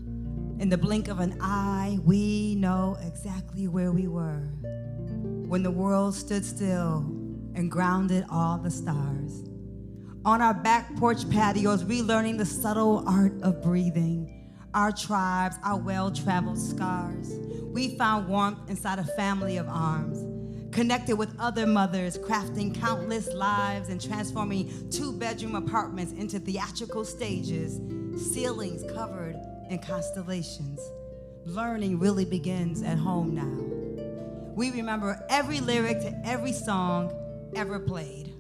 In the blink of an eye, we know exactly where we were when the world stood still and grounded all the stars. On our back porch patios, relearning the subtle art of breathing, our tribes, our well-traveled scars. We found warmth inside a family of arms, connected with other mothers, crafting countless lives and transforming two-bedroom apartments into theatrical stages, ceilings covered in constellations. Learning really begins at home now. We remember every lyric to every song ever played.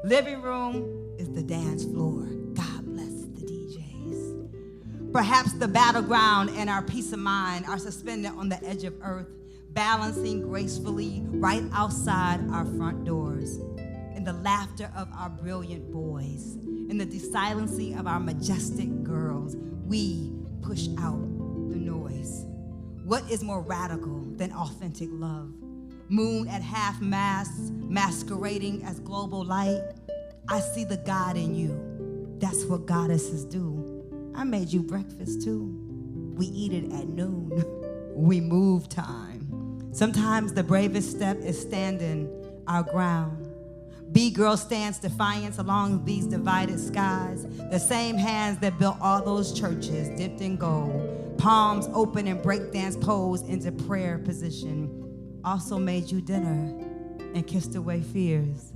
Living room is the dance floor. God bless the DJs. Perhaps the battleground and our peace of mind are suspended on the edge of earth, balancing gracefully right outside our front doors. In the laughter of our brilliant boys, in the silency of our majestic girls, we push out the noise. What is more radical than authentic love? Moon at half-mast, masquerading as global light. I see the God in you. That's what goddesses do. I made you breakfast too. We eat it at noon. We move time. Sometimes the bravest step is standing our ground. B-girl stands defiance along these divided skies. The same hands that built all those churches dipped in gold. Palms open and breakdance pose into prayer position. Also made you dinner and kissed away fears.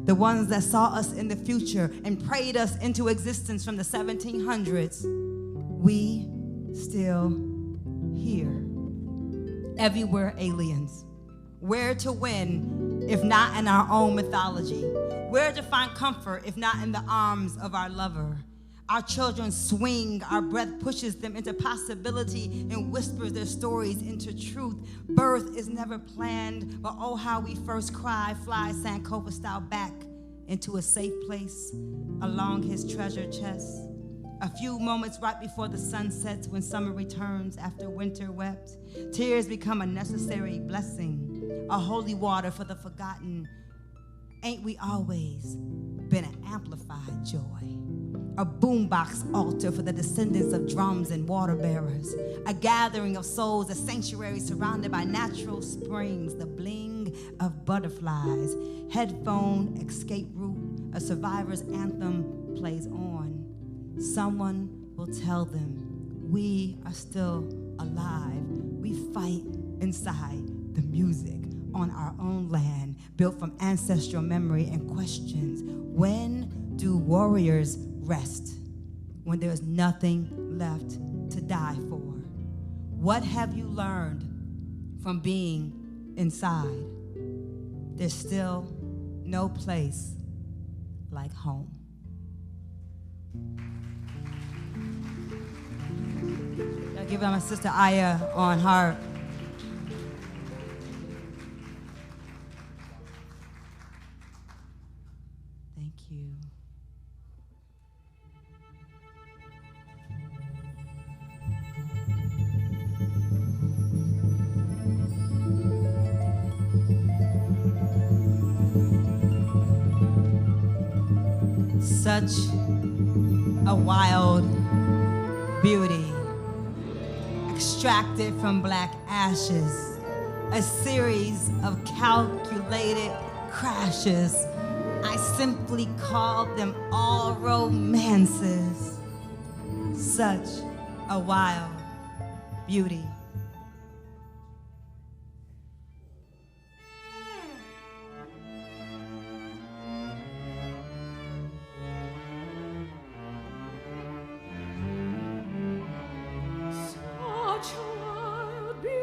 The ones that saw us in the future and prayed us into existence from the 1700s. We still here. Everywhere aliens. Where to win if not in our own mythology? Where to find comfort if not in the arms of our lover? Our children swing, our breath pushes them into possibility and whispers their stories into truth. Birth is never planned, but oh how we first cry, fly Sankofa style back into a safe place along his treasure chest. A few moments right before the sun sets when summer returns after winter wept. Tears become a necessary blessing, a holy water for the forgotten. Ain't we always been an amplified joy? A boombox altar for the descendants of drums and water bearers. A gathering of souls, a sanctuary surrounded by natural springs, the bling of butterflies. Headphone escape route, a survivor's anthem plays on. Someone will tell them we are still alive. We fight inside the music on our own land, built from ancestral memory and questions. When do warriors rest? When there's nothing left to die for? What have you learned from being inside? There's still no place like home. I'll give it to my sister Aya on harp. Thank you. Such a wild beauty, extracted from black ashes, a series of calculated crashes. I simply call them all romances. Such a wild beauty. Such a wild beauty.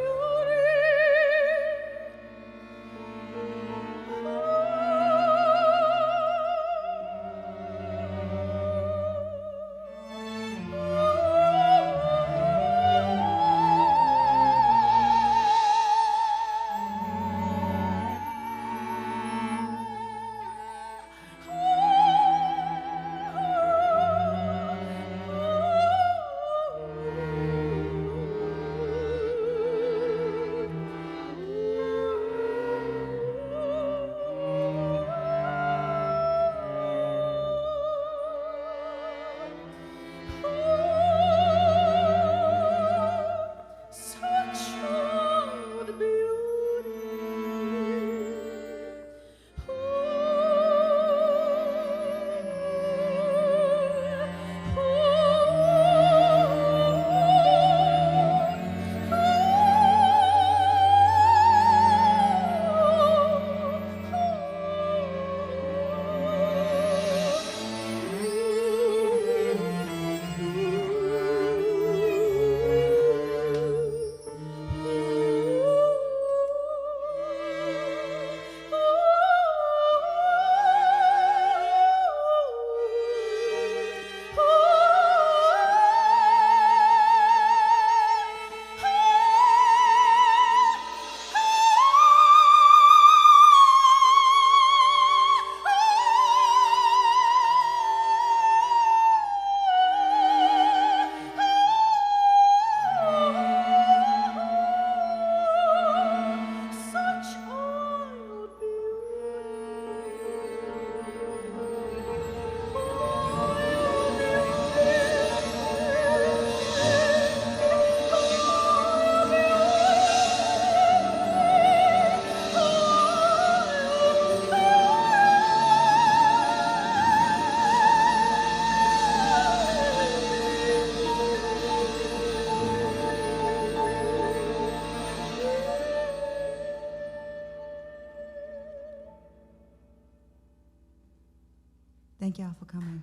Thank y'all for coming.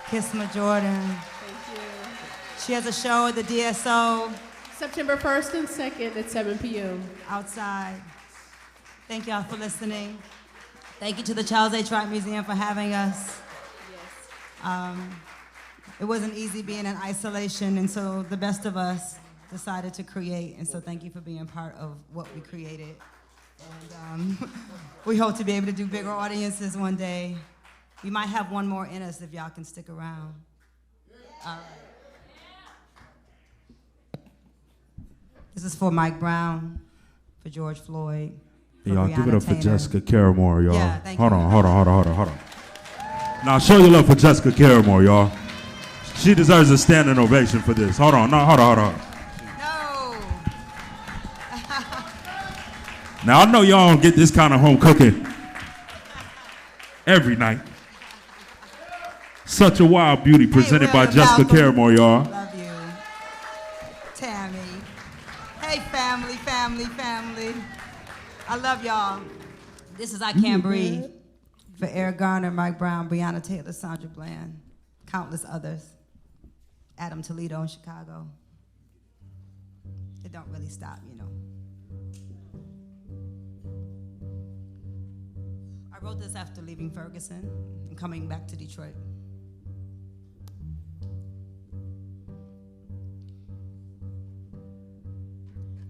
Kisma Jordan. Thank you. She has a show at the DSO. September 1st and 2nd at 7 p.m. outside. Thank y'all for listening. Thank you to the Charles H. Wright Museum for having us. Yes. It wasn't easy being in isolation, and so the best of us decided to create, and so thank you for being part of what we created. And we hope to be able to do bigger audiences one day. We might have one more in us if y'all can stick around. All right. This is for Mike Brown, for George Floyd. For Y'all give it Breonna up for Taylor. Jessica Caramore, y'all. Yeah, thank hold you. on. Now show your love for Jessica Caramore, y'all. She deserves a standing ovation for this. Hold on. No. Now I know y'all don't get this kind of home cooking every night. Such a Wild Beauty presented by William Jessica Malcolm. Caramore, y'all. Love you. Tammy. Hey, family. I love y'all. This is I Can't Breathe for Eric Garner, Mike Brown, Breonna Taylor, Sandra Bland, countless others. Adam Toledo in Chicago. It don't really stop, you know. I wrote this after leaving Ferguson and coming back to Detroit.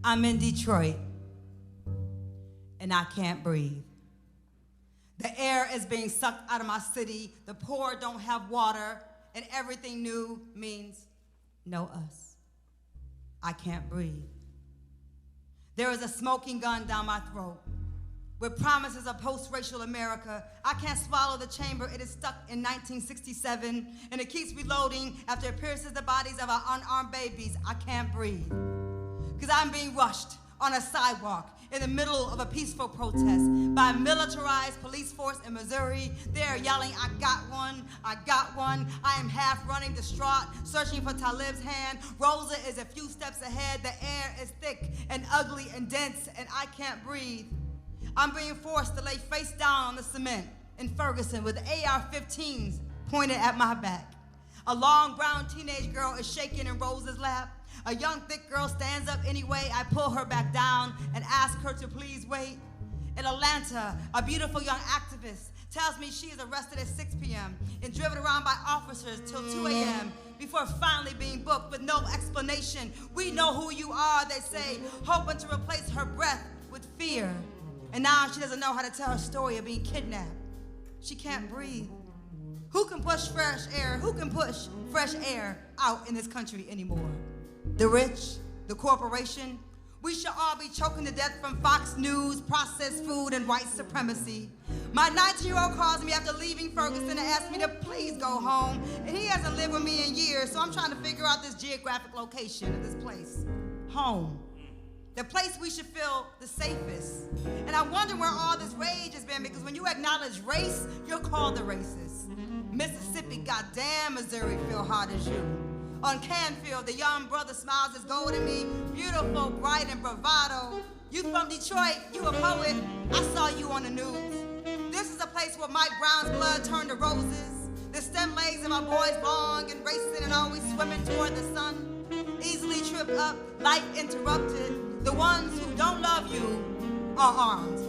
I'm in Detroit, and I can't breathe. The air is being sucked out of my city. The poor don't have water, and everything new means no us. I can't breathe. There is a smoking gun down my throat with promises of post-racial America. I can't swallow the chamber. It is stuck in 1967, and it keeps reloading after it pierces the bodies of our unarmed babies. I can't breathe. Because I'm being rushed on a sidewalk in the middle of a peaceful protest by a militarized police force in Missouri. They are yelling, I got one, I got one. I am half running, distraught, searching for Talib's hand. Rosa is a few steps ahead. The air is thick and ugly and dense, and I can't breathe. I'm being forced to lay face down on the cement in Ferguson with AR-15s pointed at my back. A long brown teenage girl is shaking in Rosa's lap. A young, thick girl stands up anyway. I pull her back down and ask her to please wait. In Atlanta, a beautiful young activist tells me she is arrested at 6 p.m. and driven around by officers till 2 a.m. before finally being booked with no explanation. We know who you are, they say, hoping to replace her breath with fear. And now she doesn't know how to tell her story of being kidnapped. She can't breathe. Who can push fresh air? Who can push fresh air out in this country anymore? The rich, the corporation. We should all be choking to death from Fox News, processed food, and white supremacy. My 19-year-old calls me after leaving Ferguson and asks me to please go home. And he hasn't lived with me in years, so I'm trying to figure out this geographic location of this place. Home. The place we should feel the safest. And I wonder where all this rage has been, because when you acknowledge race, you're called the racist. Mississippi, goddamn, Missouri feel hard as you. On Canfield, the young brother smiles his gold at me, beautiful, bright, and bravado. You from Detroit, you a poet, I saw you on the news. This is a place where Mike Brown's blood turned to roses. The stem legs of my boys long and racing and always swimming toward the sun. Easily tripped up, life interrupted. The ones who don't love you are armed.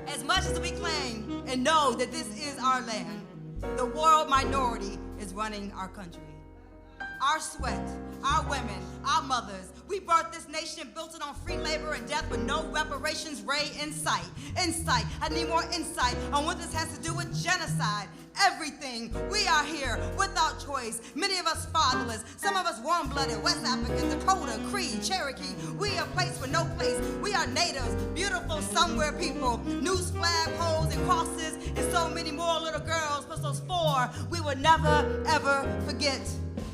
As much as we claim and know that this is our land, the world minority is running our country. Our sweat, our women, our mothers, we birthed this nation, built it on free labor and death with no reparations, Ray, in sight. Insight, I need more insight on what this has to do with genocide. Everything. We are here without choice. Many of us fatherless, some of us warm-blooded, West African, Dakota, Cree, Cherokee. We are placed for no place. We are natives, beautiful somewhere people. News flagpoles and crosses, and so many more little girls, plus those 4 we will never, ever forget.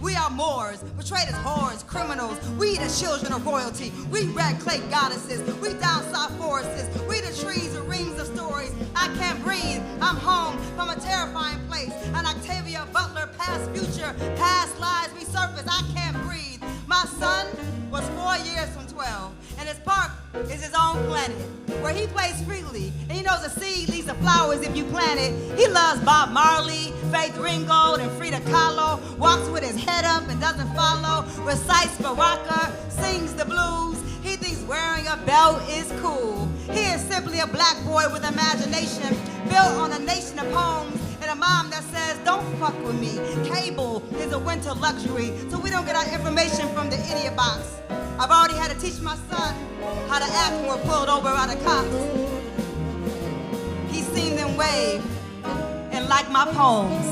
We are Moors, betrayed as whores, criminals. We the children of royalty. We red clay goddesses. We down south forests. We the trees with rings of stories. I can't breathe. I'm home from a terrifying place. An Octavia Butler, past future, past lives resurface. I can't breathe. My son was 4 years from 12, and his park is his own planet, where he plays freely, and he knows a seed leads to flowers if you plant it. He loves Bob Marley, Faith Ringgold, and Frida Kahlo, walks with his head up and doesn't follow, recites Baraka, sings the blues. He thinks wearing a belt is cool. He is simply a black boy with imagination, built on a nation of poems, and a mom that says, don't fuck with me. Cable is a winter luxury, so we don't get our information from the idiot box. I've already had to teach my son how to act when we're pulled over by the cops. He's seen them wave and like my poems.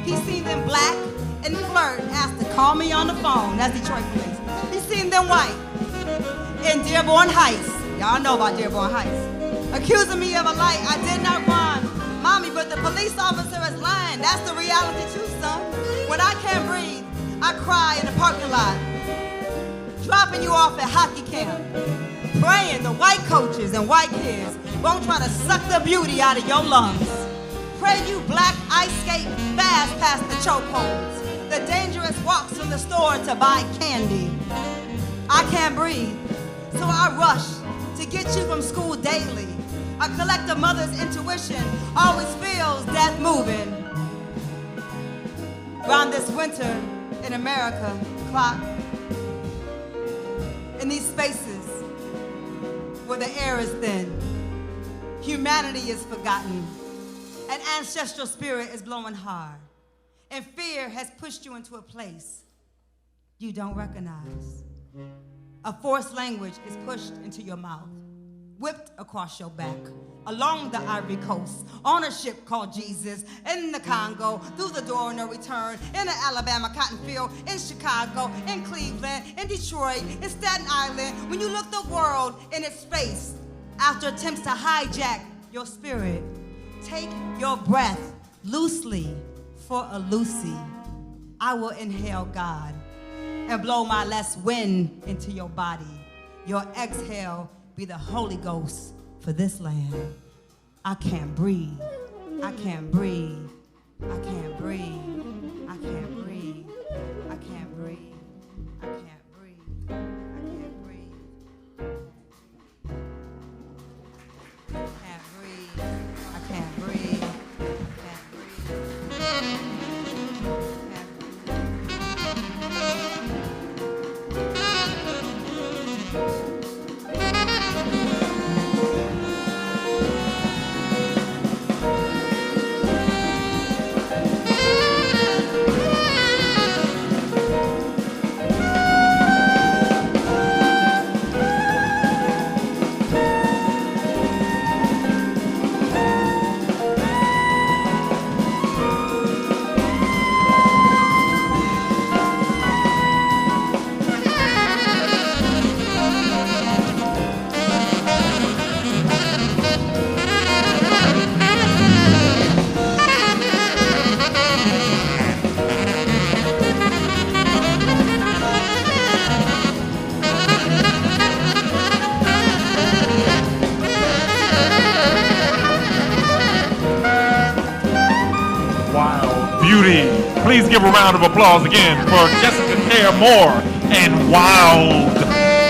He's seen them black and flirt, asked to call me on the phone. That's Detroit police. He's seen them white in Dearborn Heights. Y'all know about Dearborn Heights. Accusing me of a light I did not run. Mommy, but the police officer is lying. That's the reality too, son. When I can't breathe, I cry in the parking lot. Dropping you off at hockey camp. Praying the white coaches and white kids won't try to suck the beauty out of your lungs. Pray you black ice skate fast past the chokeholds. The dangerous walks from the store to buy candy. I can't breathe, so I rush to get you from school daily. I collect a mother's intuition, always feels death moving. Round this winter in America, clock. In these spaces where the air is thin, humanity is forgotten, an ancestral spirit is blowing hard, and fear has pushed you into a place you don't recognize. A forced language is pushed into your mouth, whipped across your back, along the Ivory Coast, on a ship called Jesus, in the Congo, through the door no return, in the Alabama cotton field, in Chicago, in Cleveland, in Detroit, in Staten Island, when you look the world in its face, after attempts to hijack your spirit, take your breath loosely for a Lucy. I will inhale God and blow my less wind into your body. Your exhale be the Holy Ghost for this land. I can't breathe. I can't breathe. I can't breathe. I can't breathe. I can't breathe. I can't breathe. I can't breathe. Can't breathe. I can't breathe. Can't breathe. Please give a round of applause again for Jessica Care Moore and Wild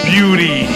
Beauty.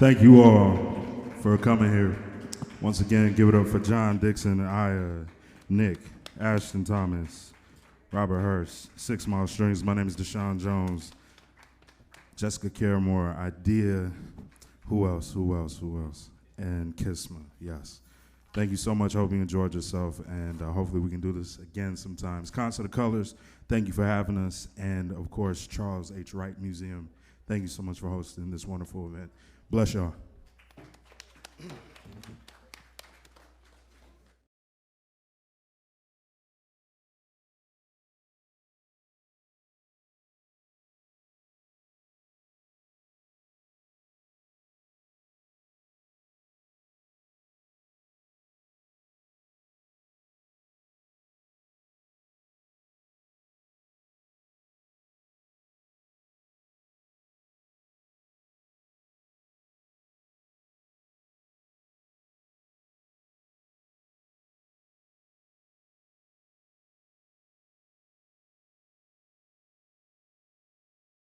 Thank you all for coming here. Once again, give it up for John Dixon, Aya, Nick, Ashton Thomas, Robert Hurst, 6 Mile Strings. My name is DeSean Jones, Jessica Caramore, Idea, who else? And Kisma, yes. Thank you so much. Hope you enjoyed yourself, and hopefully we can do this again sometimes. Concert of Colors, thank you for having us, and of course, Charles H. Wright Museum, thank you so much for hosting this wonderful event. Bless y'all.